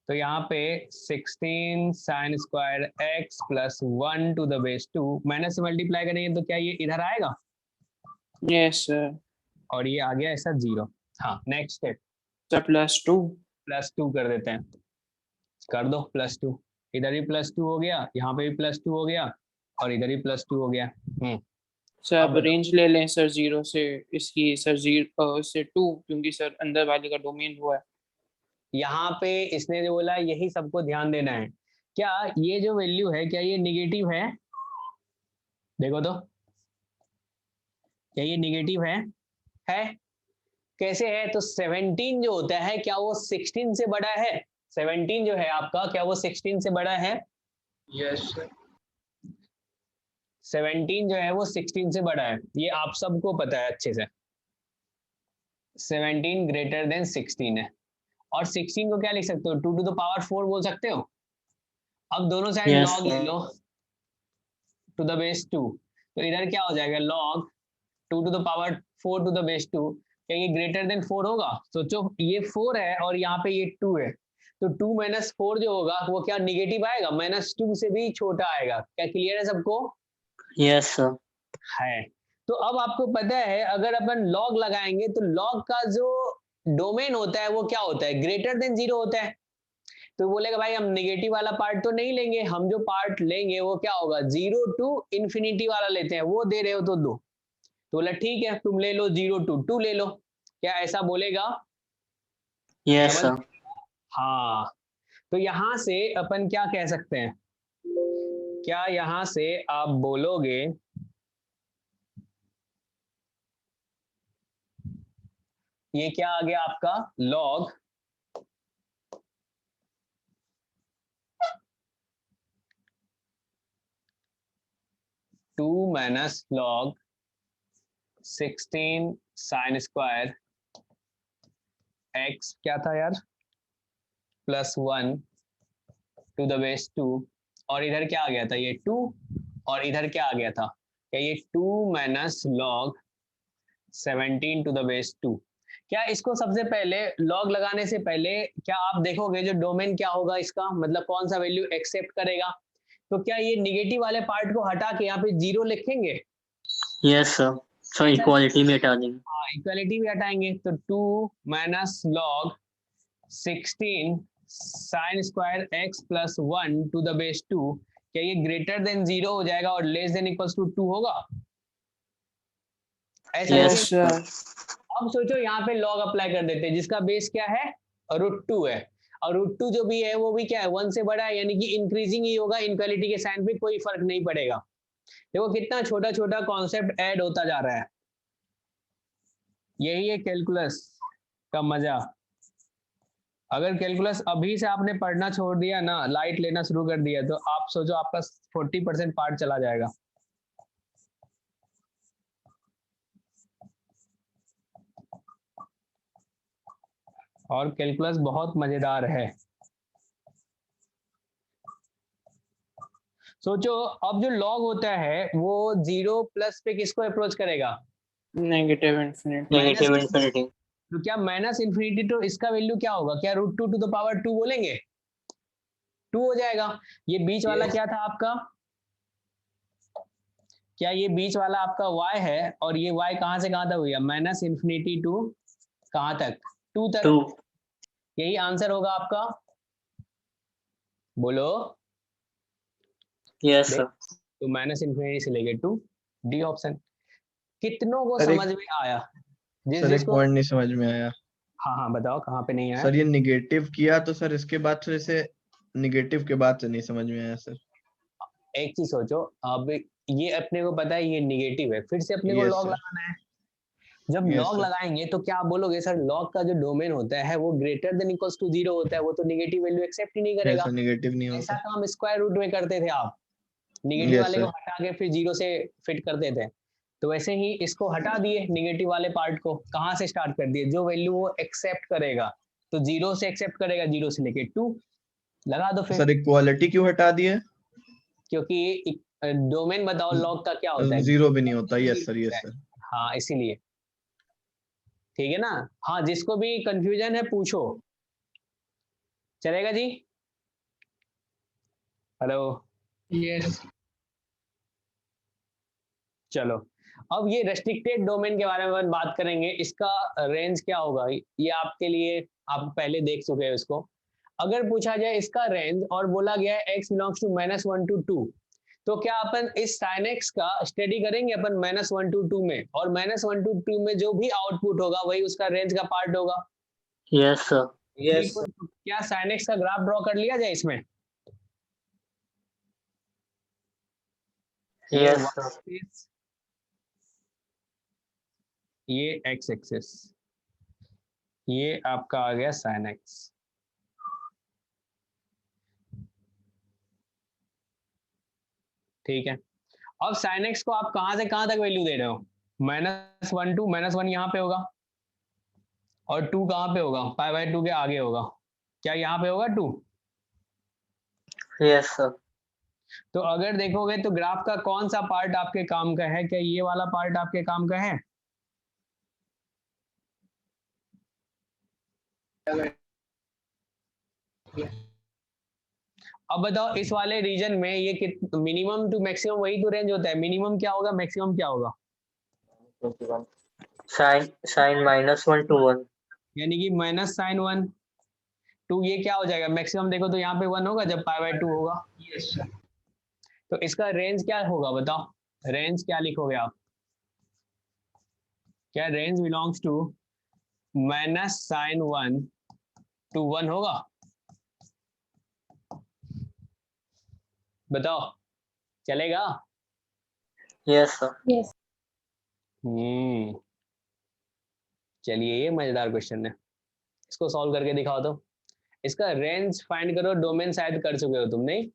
तो यहाँ पे 16 sine square x plus 1 to the base 2 minus से मल्टीप्लाई करेंगे तो क्या ये इधर आएगा? Yes sir. और ये आ गया ऐसा 0। हाँ, नेक्स्ट स्टेप सर +2 कर देते हैं, कर दो +2, इधर भी +2 हो गया, यहाँ पे भी +2 हो गया, और इधर भी +2 हो गया। सर अब रेंज ले लें सर 0 से इसकी सर 0 से 2, क्योंकि सर अंदर वाले का डोमेन हुआ है। यहाँ पे इसने जो बोला यही सबको ध्यान देना है। क्या ये जो वैल्यू है क्या ये निगेटिव है? देखो तो, क्या ये निगेटिव है? कैसे है? तो 17 जो होता है क्या वो 16 से बड़ा है? 17 जो है आपका क्या वो 16 से बड़ा है? Yes, sir. 17 जो है वो 16 से बड़ा है, ये आप सबको पता है अच्छे से। 17 ग्रेटर देन 16 है, और 16 को क्या लिख सकते हो? 2 टू द पावर 4 बोल सकते हो। अब दोनों साइड Yes, log ले sir. लो टू द बेस 2, तो इधर क्या हो जाएगा? log 2 to the power 4 to the base 2। क्या ये ग्रेटर देन 4 होगा? सोचो, ये 4 है और यहाँ पे ये 2 है, तो 2 माइनस 4 जो होगा वो क्या निगेटिव आएगा? -2 से भी छोटा आएगा। क्या क्लियर है सबको? Yes, sir. है। तो अब आपको पता है अगर अपन log लगाएंगे तो log का जो डोमेन होता है वो क्या होता है? ग्रेटर देन 0 होता है। तो बोलेगा भाई हम नेगेटिव वाला पार्ट तो नहीं लेंगे, हम जो पार्ट लेंगे वो क्या होगा? 0 टू इंफिनिटी वाला लेते हैं, वो दे रहे हो तो दो। तो बोला ठीक है तुम ले लो 0 टू 2 ले लो। क्या ऐसा बोलेगा? Yes, sir. हाँ, तो यहां से अपन क्या कह सकते हैं? क्या यहां से आप बोलोगे ये क्या आ गया आपका? log 2 minus log 16 sine square x क्या था यार? +1 टू द बेस 2, और इधर क्या आ गया था? ये 2, और इधर क्या आ गया था? क्या ये 2 minus log 17 to the base 2। क्या इसको सबसे पहले log लगाने से पहले क्या आप देखोगे जो डोमेन क्या होगा इसका, मतलब कौन सा वैल्यू एक्सेप्ट करेगा? तो क्या ये निगेटिव वाले पार्ट को हटा के यहाँ पे 0 लिखेंगे? Yes, sir. So equality में हटा देंगे। हाँ, इक्वालिटी भी हटाएंगे, तो 2 minus log 16 sine square x plus 1 to the base 2, क्या ये ग्रेटर देन 0 हो जाएगा और लेस देन इक्वल्स टू 2 होगा? ऐसा Yes, लगेगा? sir. अब सोचो यहाँ पे log अप्लाई कर देते हैं जिसका बेस क्या है? √2 है, और √2 जो भी है वो भी क्या है? 1 से बड़ा है, यानी कि इंक्रीजिंग ही होगा, इनक्वालिटी के साइन पे कोई फर्क नहीं पड़ेगा। देखो कितना छोटा छोटा कॉन्सेप्ट ऐड होता जा रहा है। यही है कैलकुलस का मजा। अगर कैलकुलस अभी से आपने पढ़ना छोड़ दिया ना, लाइट लेना शुरू कर दिया, तो आप सोचो आपका 40% पार्ट चला जाएगा। और कैलकुलस बहुत मजेदार है। सोचो अब जो log होता है वो 0 प्लस पे किसको अप्रोच करेगा? Negative infinity. Negative infinity. तो क्या माइनस इन्फिनिटी, तो इसका वैल्यू क्या होगा? क्या √2 टू द पावर 2 बोलेंगे? 2 हो जाएगा। ये बीच वाला क्या था आपका? क्या ये बीच वाला आपका y है, और ये y कहां से कहां तक हुआ? माइनस इन्फिनिटी टू कहां तक? 2 तक। 2. यही आंसर होगा आपका, बोलो। Yes, sir. तो माइनस इन्फिनिटी से लेके 2, डी ऑप्शन। कितनों को सर, समझ में आया? सर एक पॉइंट नहीं समझ में आया। हाँ हाँ बताओ कहाँ पे नहीं आया। सर ये निगेटिव किया तो सर इसके बाद फिर इसे निगेटिव के बाद से नहीं समझ में आया सर। एक चीज सोचो, अब ये अपने को पता है ये निगेटिव है, फिर से अपने को Yes, लॉग sir. लगाना है। जब Yes, लॉग sir. लगाएंगे तो क्या आप बोलोगे सर लॉग का जो डोमेन होता है वो ग्रेटर देन इक्वल्स टू 0 होता है, वो तो निगेटिव वैल्यू एक्सेप्ट ही नहीं Yes, करेगा। sir, निगेटिव नहीं ऐसा होता। काम स्क्वायर रूट में करते थे आप, निगेटिव Yes, वाले को sir. हटा के फिर 0 से फिट करते थे। तो वैसे ही इसको हटा दिए निगेटिव वाले पार्ट को, कहाँ से स्टार्ट कर दिए, जो वैल्यू वो एक्सेप्ट करेगा, तो 0 से एक्सेप्ट करेगा, 0 से लेके 2 लगा दो फिर। सर इक्वालिटी क्यों हटा दिए? क्योंकि डोमेन बताओ लॉग का क्या होता है, जीरो भी नहीं होता। Yes sir, yes sir. हाँ इसीलिए, ठीक है ना। हाँ जिसको भी कंफ्यूजन है पूछो, चलेगा जी। हेलो। Yes. चलो अब ये रेस्ट्रिक्टेड डोमेन के बारे में बात करेंगे, इसका रेंज क्या होगा ये आपके लिए, आप पहले देख चुके हो इसको। अगर पूछा जाए इसका रेंज और बोला गया है x बिलोंग्स टू -1 to 2, तो क्या अपन इस sin x का स्टडी करेंगे अपन -1 to 2 में, और -1 to 2 में जो भी आउटपुट होगा वही उसका रेंज का पार्ट होगा। Yes, sir. क्या sin x का ग्राफ ड्रॉ कर लिया जाए इसमें? Yes, sir. ये x एक्सिस, ये आपका आ गया sin x। ठीक है, अब sin x को आप कहां से कहां तक वैल्यू दे रहे हो, -1 to -1 यहाँ पे होगा, और 2 कहाँ पे होगा, π/2 के आगे होगा, क्या यहाँ पे होगा 2? Yes, sir. तो अगर देखोगे तो ग्राफ का कौन सा पार्ट आपके काम का है, क्या ये वाला पार्ट आपके काम का है? अब बताओ इस वाले रीजन में ये मिनिमम टू मैक्सिमम वही तो रेंज होता है, मिनिमम क्या होगा मैक्सिमम क्या होगा? Sin -1 to 1. यानी कि -sin1 2, ये क्या हो जाएगा मैक्सिमम, देखो तो यहाँ पे 1 होगा जब π/2 होगा। Yes, sir. तो इसका रेंज क्या होगा बताओ, रेंज क्या लिखोगे आप? क्या range belongs to -sin1 to 1 होगा? बताओ चलेगा? Yes, sir. चलिए ये मजेदार क्वेश्चन है, इसको सॉल्व करके दिखाओ तो। इसका रेंज फाइंड करो, डोमेन शायद कर चुके हो तुम, नहीं?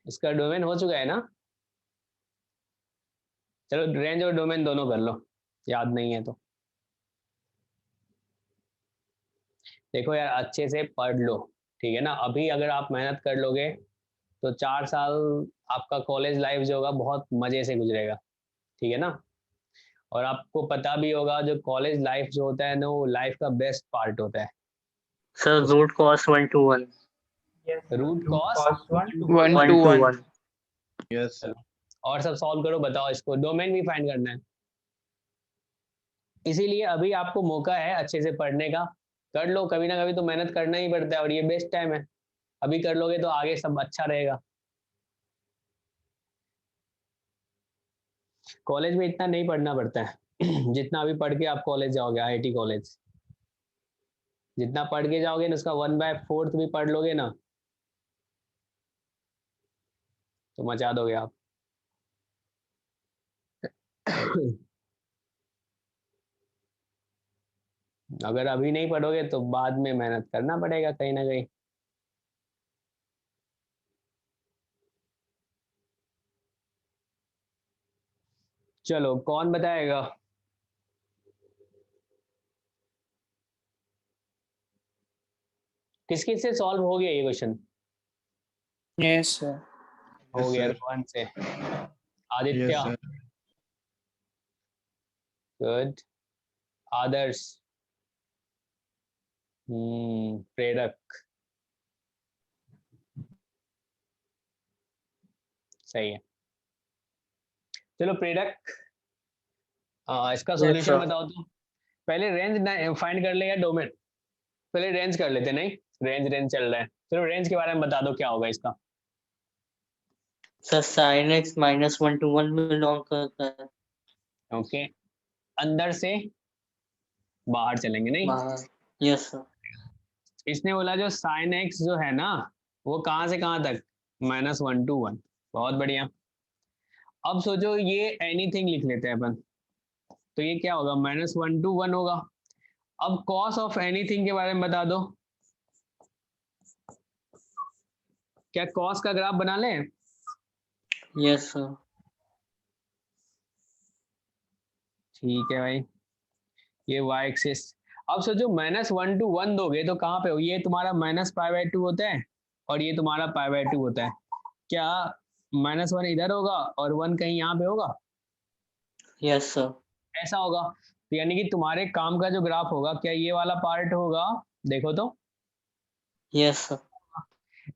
इसका डोमेन हो चुका है ना? चलो रेंज और डोमेन दोनों कर लो, याद नहीं है तो। देखो यार अच्छे से पढ़ लो, ठीक है ना। अभी अगर आप मेहनत कर लोगे तो 4 साल आपका कॉलेज लाइफ जो होगा बहुत मजे से गुजरेगा, ठीक है ना। और आपको पता भी होगा जो कॉलेज लाइफ जो होता है ना वो लाइफ का बेस्ट पार्ट होता है। Sir, root cos 1 to 1. Yes, sir. Root Root cos cos 1 to 1 1 to to 1. 1. Yes sir. और सब सॉल्व करो, बताओ इसको, डोमेन भी फाइंड करना है। इसीलिए अभी आपको मौका है अच्छे से पढ़ने का, कर लो, कभी ना कभी तो मेहनत करना ही पड़ता है और ये बेस्ट टाइम है, अभी कर लोगे तो आगे सब अच्छा रहेगा। कॉलेज में इतना नहीं पढ़ना पड़ता है जितना अभी पढ़ के आप कॉलेज जाओगे, IIT कॉलेज जितना पढ़ के जाओगे ना उसका 1/4 भी पढ़ लोगे ना तो मचा दोगे आप अगर अभी नहीं पढ़ोगे तो बाद में मेहनत करना पड़ेगा कहीं ना कहीं। चलो कौन बताएगा? किस किस से सॉल्व हो गया ये क्वेश्चन? Yes, sir. हो गया sir. रोहन से, यस आदित्य सर। गुड, आदर्श, प्रेरक, सही है। चलो प्रेरक, इसका Yes, सॉल्यूशन sir. बताओ तो। पहले रेंज फाइंड कर ले या डोमेन? पहले रेंज कर लेते, नहीं रेंज चल रहा है, चलो रेंज के बारे में बता दो क्या होगा इसका। Sir, sin x -1 to 1 belong करता है. ओके अंदर से बाहर चलेंगे, नहीं? Yes sir. इसने बोला जो साइन एक्स जो है ना वो कहाँ से कहाँ तक, -1 to 1। बहुत बढ़िया। अब सोचो ये एनीथिंग लिख लेते हैं अपन, तो ये क्या होगा, -1 to 1 होगा। अब कॉस ऑफ एनीथिंग के बारे में बता दो, क्या कॉस का ग्राफ बना लें? Yes sir. ठीक है भाई, ये y एक्सिस। अब सोचो -1 to 1 दोगे तो कहाँ पे हो, ये तुम्हारा -π/2 होता है और ये तुम्हारा π/2 होता है। क्या -1 इधर होगा और 1 कहीं यहाँ पे होगा? Yes sir. ऐसा होगा। तो यानी कि तुम्हारे काम का जो ग्राफ होगा, क्या ये वाला पार्ट होगा? देखो तो। Yes sir.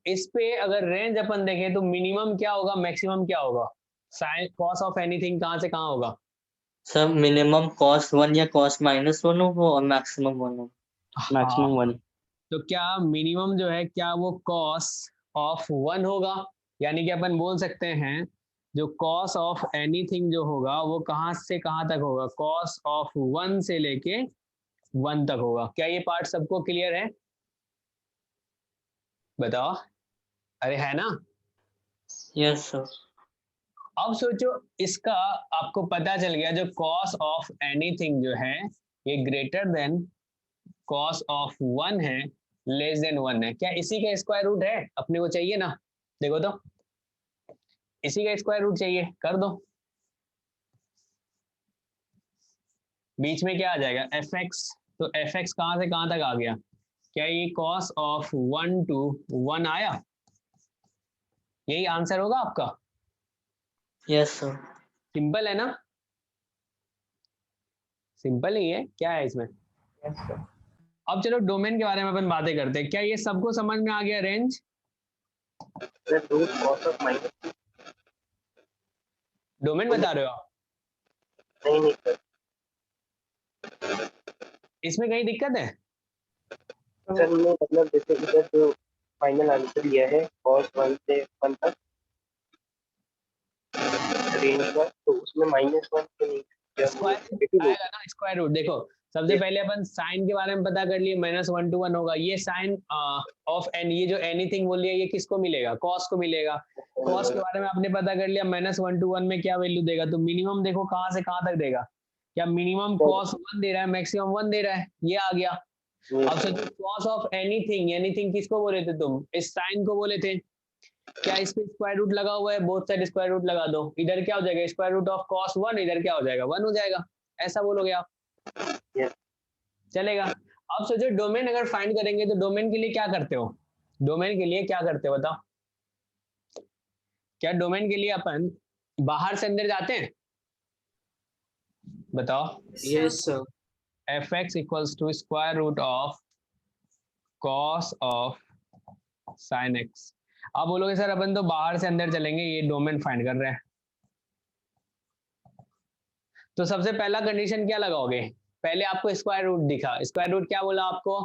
इस पे अगर रेंज अपन देखें तो मिनिमम क्या होगा, मैक्सिमम क्या होगा? साइन कॉस ऑफ एनीथिंग कहाँ से कहाँ होगा? सर मिनिमम cos 1 या cos-1 हो और मैक्सिमम 1 हो। मैक्सिमम 1। तो क्या मिनिमम जो है क्या वो कॉस ऑफ 1 होगा? यानी कि अपन बोल सकते हैं जो कॉस ऑफ एनीथिंग जो होगा वो कहाँ से कहाँ तक होगा, कॉस ऑफ 1 से लेके 1 तक होगा। क्या ये पार्ट सबको क्लियर है? बताओ। अरे है ना? Yes sir. अब सोचो इसका आपको पता चल गया जो कॉस ऑफ एनीथिंग जो है ये ग्रेटर देन कॉस ऑफ 1 है, लेस देन 1 है। क्या इसी का स्क्वायर रूट है? अपने को चाहिए ना, देखो तो इसी का स्क्वायर रूट चाहिए, कर दो। बीच में क्या आ जाएगा, fx। तो fx कहाँ से कहाँ तक आ गया? क्या ये cos ऑफ 1 to 1 आया? यही आंसर होगा आपका। Yes sir. सिंपल है ना? सिंपल ही है, क्या है इसमें? Yes sir. अब चलो डोमेन के बारे में अपन बातें करते हैं। क्या ये सबको समझ में आ गया रेंज? डोमेन बता रहे हो आप? नहीं सर। इसमें कहीं दिक्कत है? सर ने मतलब जैसे इधर जो फाइनल आंसर लिया है cos 1 से 1 तक रेंज का, तो उसमें -1 के नहीं स्क्वायर आएगा ना, स्क्वायर रूट। देखो सबसे पहले अपन साइन के बारे में पता कर लिए, -1 to 1 होगा। ये साइन ऑफ एन, ये जो एनीथिंग बोल लिया ये किसको मिलेगा, कॉस को मिलेगा। कॉस के बारे में आपने पता कर लिया, -1 to 1 में क्या वैल्यू देगा, तो मिनिमम देखो कहाँ से कहाँ तक देगा। क्या मिनिमम cos 1 दे रहा है, मैक्सिमम 1 दे रहा है, ये आ गया। अब सोचो कॉस ऑफ एनीथिंग, एनीथिंग किसको बोले थे तुम, इस साइन को बोले थे। क्या इस पे स्क्वायर रूट लगा हुआ है, बोथ साइड स्क्वायर रूट लगा दो। इधर क्या हो जाएगा, स्क्वायर रूट ऑफ cos 1, इधर क्या हो जाएगा 1 हो जाएगा। ऐसा बोलोगे आप, चलेगा। अब सोचो डोमेन अगर फाइंड करेंगे तो डोमेन के लिए क्या करते हो, डोमेन के लिए क्या करते हो बताओ। क्या डोमेन के लिए अपन बाहर से अंदर जाते हैं, बताओ। Yes sir. fx equals to square root of cos of sin x। आप बोलोगे सर अपन तो बाहर से अंदर चलेंगे, ये डोमेन फाइंड कर रहे हैं। तो सबसे पहला कंडीशन क्या लगाओगे, पहले आपको स्क्वायर रूट दिखा, स्क्वायर रूट क्या बोला आपको,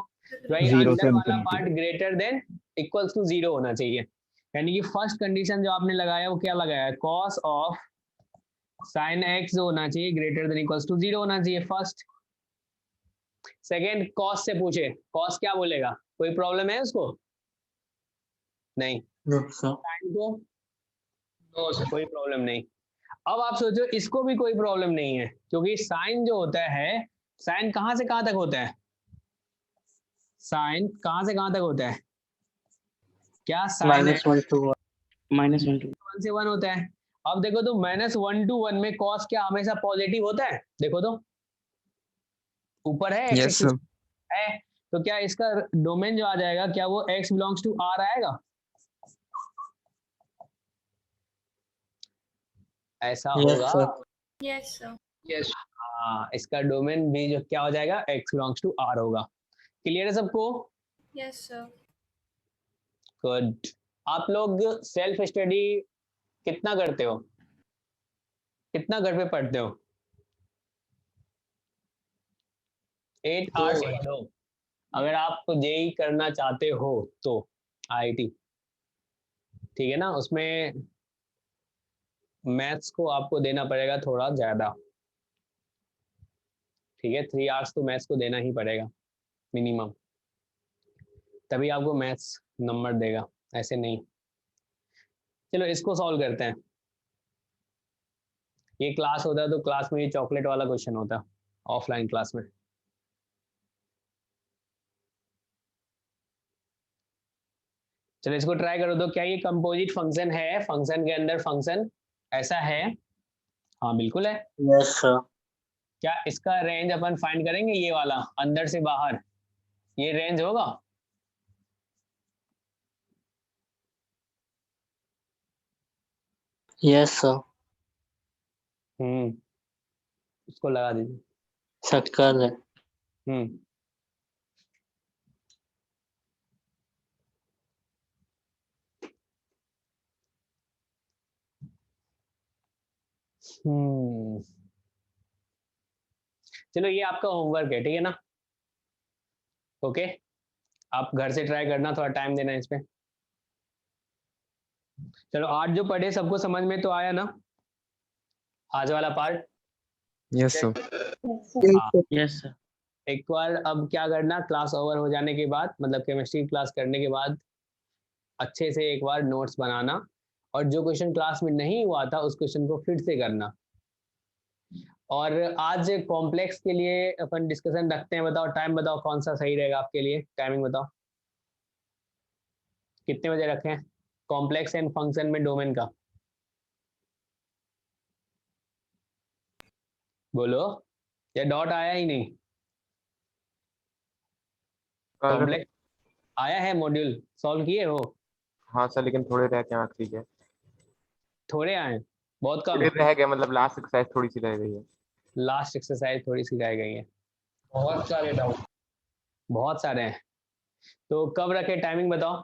भाई अंदर वाला part greater than equals to 0 होना चाहिए। यानी कि फर्स्ट कंडीशन जो आपने लगाया वो क्या लगाया, cos ऑफ sin x जो होना चाहिए ग्रेटर देन इक्वल्स टू 0 होना चाहिए फर्स्ट। सेकेंड cos से पूछे, cos क्या बोलेगा, कोई प्रॉब्लम है उसको? नहीं। sin को कोई प्रॉब्लम नहीं। अब आप सोचो इसको भी कोई प्रॉब्लम नहीं है, क्योंकि साइन जो होता है, साइन कहां से कहां तक होता है, साइन कहां से कहां तक होता है, क्या साइन -1 to 1। -1 to 1 से 1 होता है। अब देखो तो -1 to 1 में cos क्या हमेशा पॉजिटिव होता है, देखो तो ऊपर है x यस एक्सिस सर। है। तो क्या इसका डोमेन जो आ जाएगा क्या वो x बिलोंग्स टू r आएगा, ऐसा होगा। Yes sir. Yes. हाँ, इसका डोमेन भी जो क्या हो जाएगा, x बिलोंग्स टू r होगा। क्लियर है सबको? Yes sir. गुड। आप लोग सेल्फ स्टडी कितना करते हो, कितना घर पे पढ़ते हो? 8 आवर्स पढ़ो अगर आप जेई करना चाहते हो तो, आईआईटी, ठीक है ना। उसमें मैथ्स को आपको देना पड़ेगा थोड़ा ज्यादा, ठीक है, 3 आवर्स तो मैथ्स को देना ही पड़ेगा मिनिमम, तभी आपको मैथ्स नंबर देगा, ऐसे नहीं। चलो इसको सॉल्व करते हैं। ये क्लास होता है तो क्लास में ये चॉकलेट वाला क्वेश्चन होता है, ऑफलाइन क्लास में। चलो इसको ट्राई करो तो क्या ये कंपोजिट फंक्शन है, फंक्शन के अंदर फंक्शन ऐसा है? हाँ बिल्कुल है। Yes sir. क्या इसका रेंज अपन फाइंड करेंगे, ये वाला अंदर से बाहर, ये रेंज होगा? Yes sir. उसको लगा दीजिए। सेट कर ले। हम्म हम्म चलो ये आपका होमवर्क है, ठीक है ना? ओके, आप घर से ट्राई करना, थोड़ा टाइम देना इस पे। चलो आज जो पढ़े सबको समझ में तो आया ना, आज वाला part? Yes sir. Yes sir. एक बार अब क्या करना, क्लास ओवर हो जाने के बाद, मतलब केमिस्ट्री क्लास करने के बाद अच्छे से एक बार नोट्स बनाना, और जो क्वेश्चन क्लास में नहीं हुआ था उस क्वेश्चन को फिर से करना। और आज कॉम्प्लेक्स के लिए अपन डिस्कशन रखते हैं, बताओ टाइम बताओ कौन सा सही रहेगा आपके लिए, टाइमिंग बताओ कितने बजे रखें कॉम्प्लेक्स एंड फंक्शन में डोमेन का, बोलो, या डॉट आया ही नहीं? कॉम्प्लेक्स आया है, मॉड्यूल सॉल्व किए हो? हाँ सर, लेकिन थोड़े रह गए आखिरी के। थोड़े आए, बहुत कम? थोड़े रह गए, मतलब लास्ट एक्सरसाइज थोड़ी सी रह गई है। लास्ट एक्सरसाइज थोड़ी सी रह गई है, बहुत सारे डाउट। बहुत सारे हैं। तो कब रखे टाइमिंग बताओ?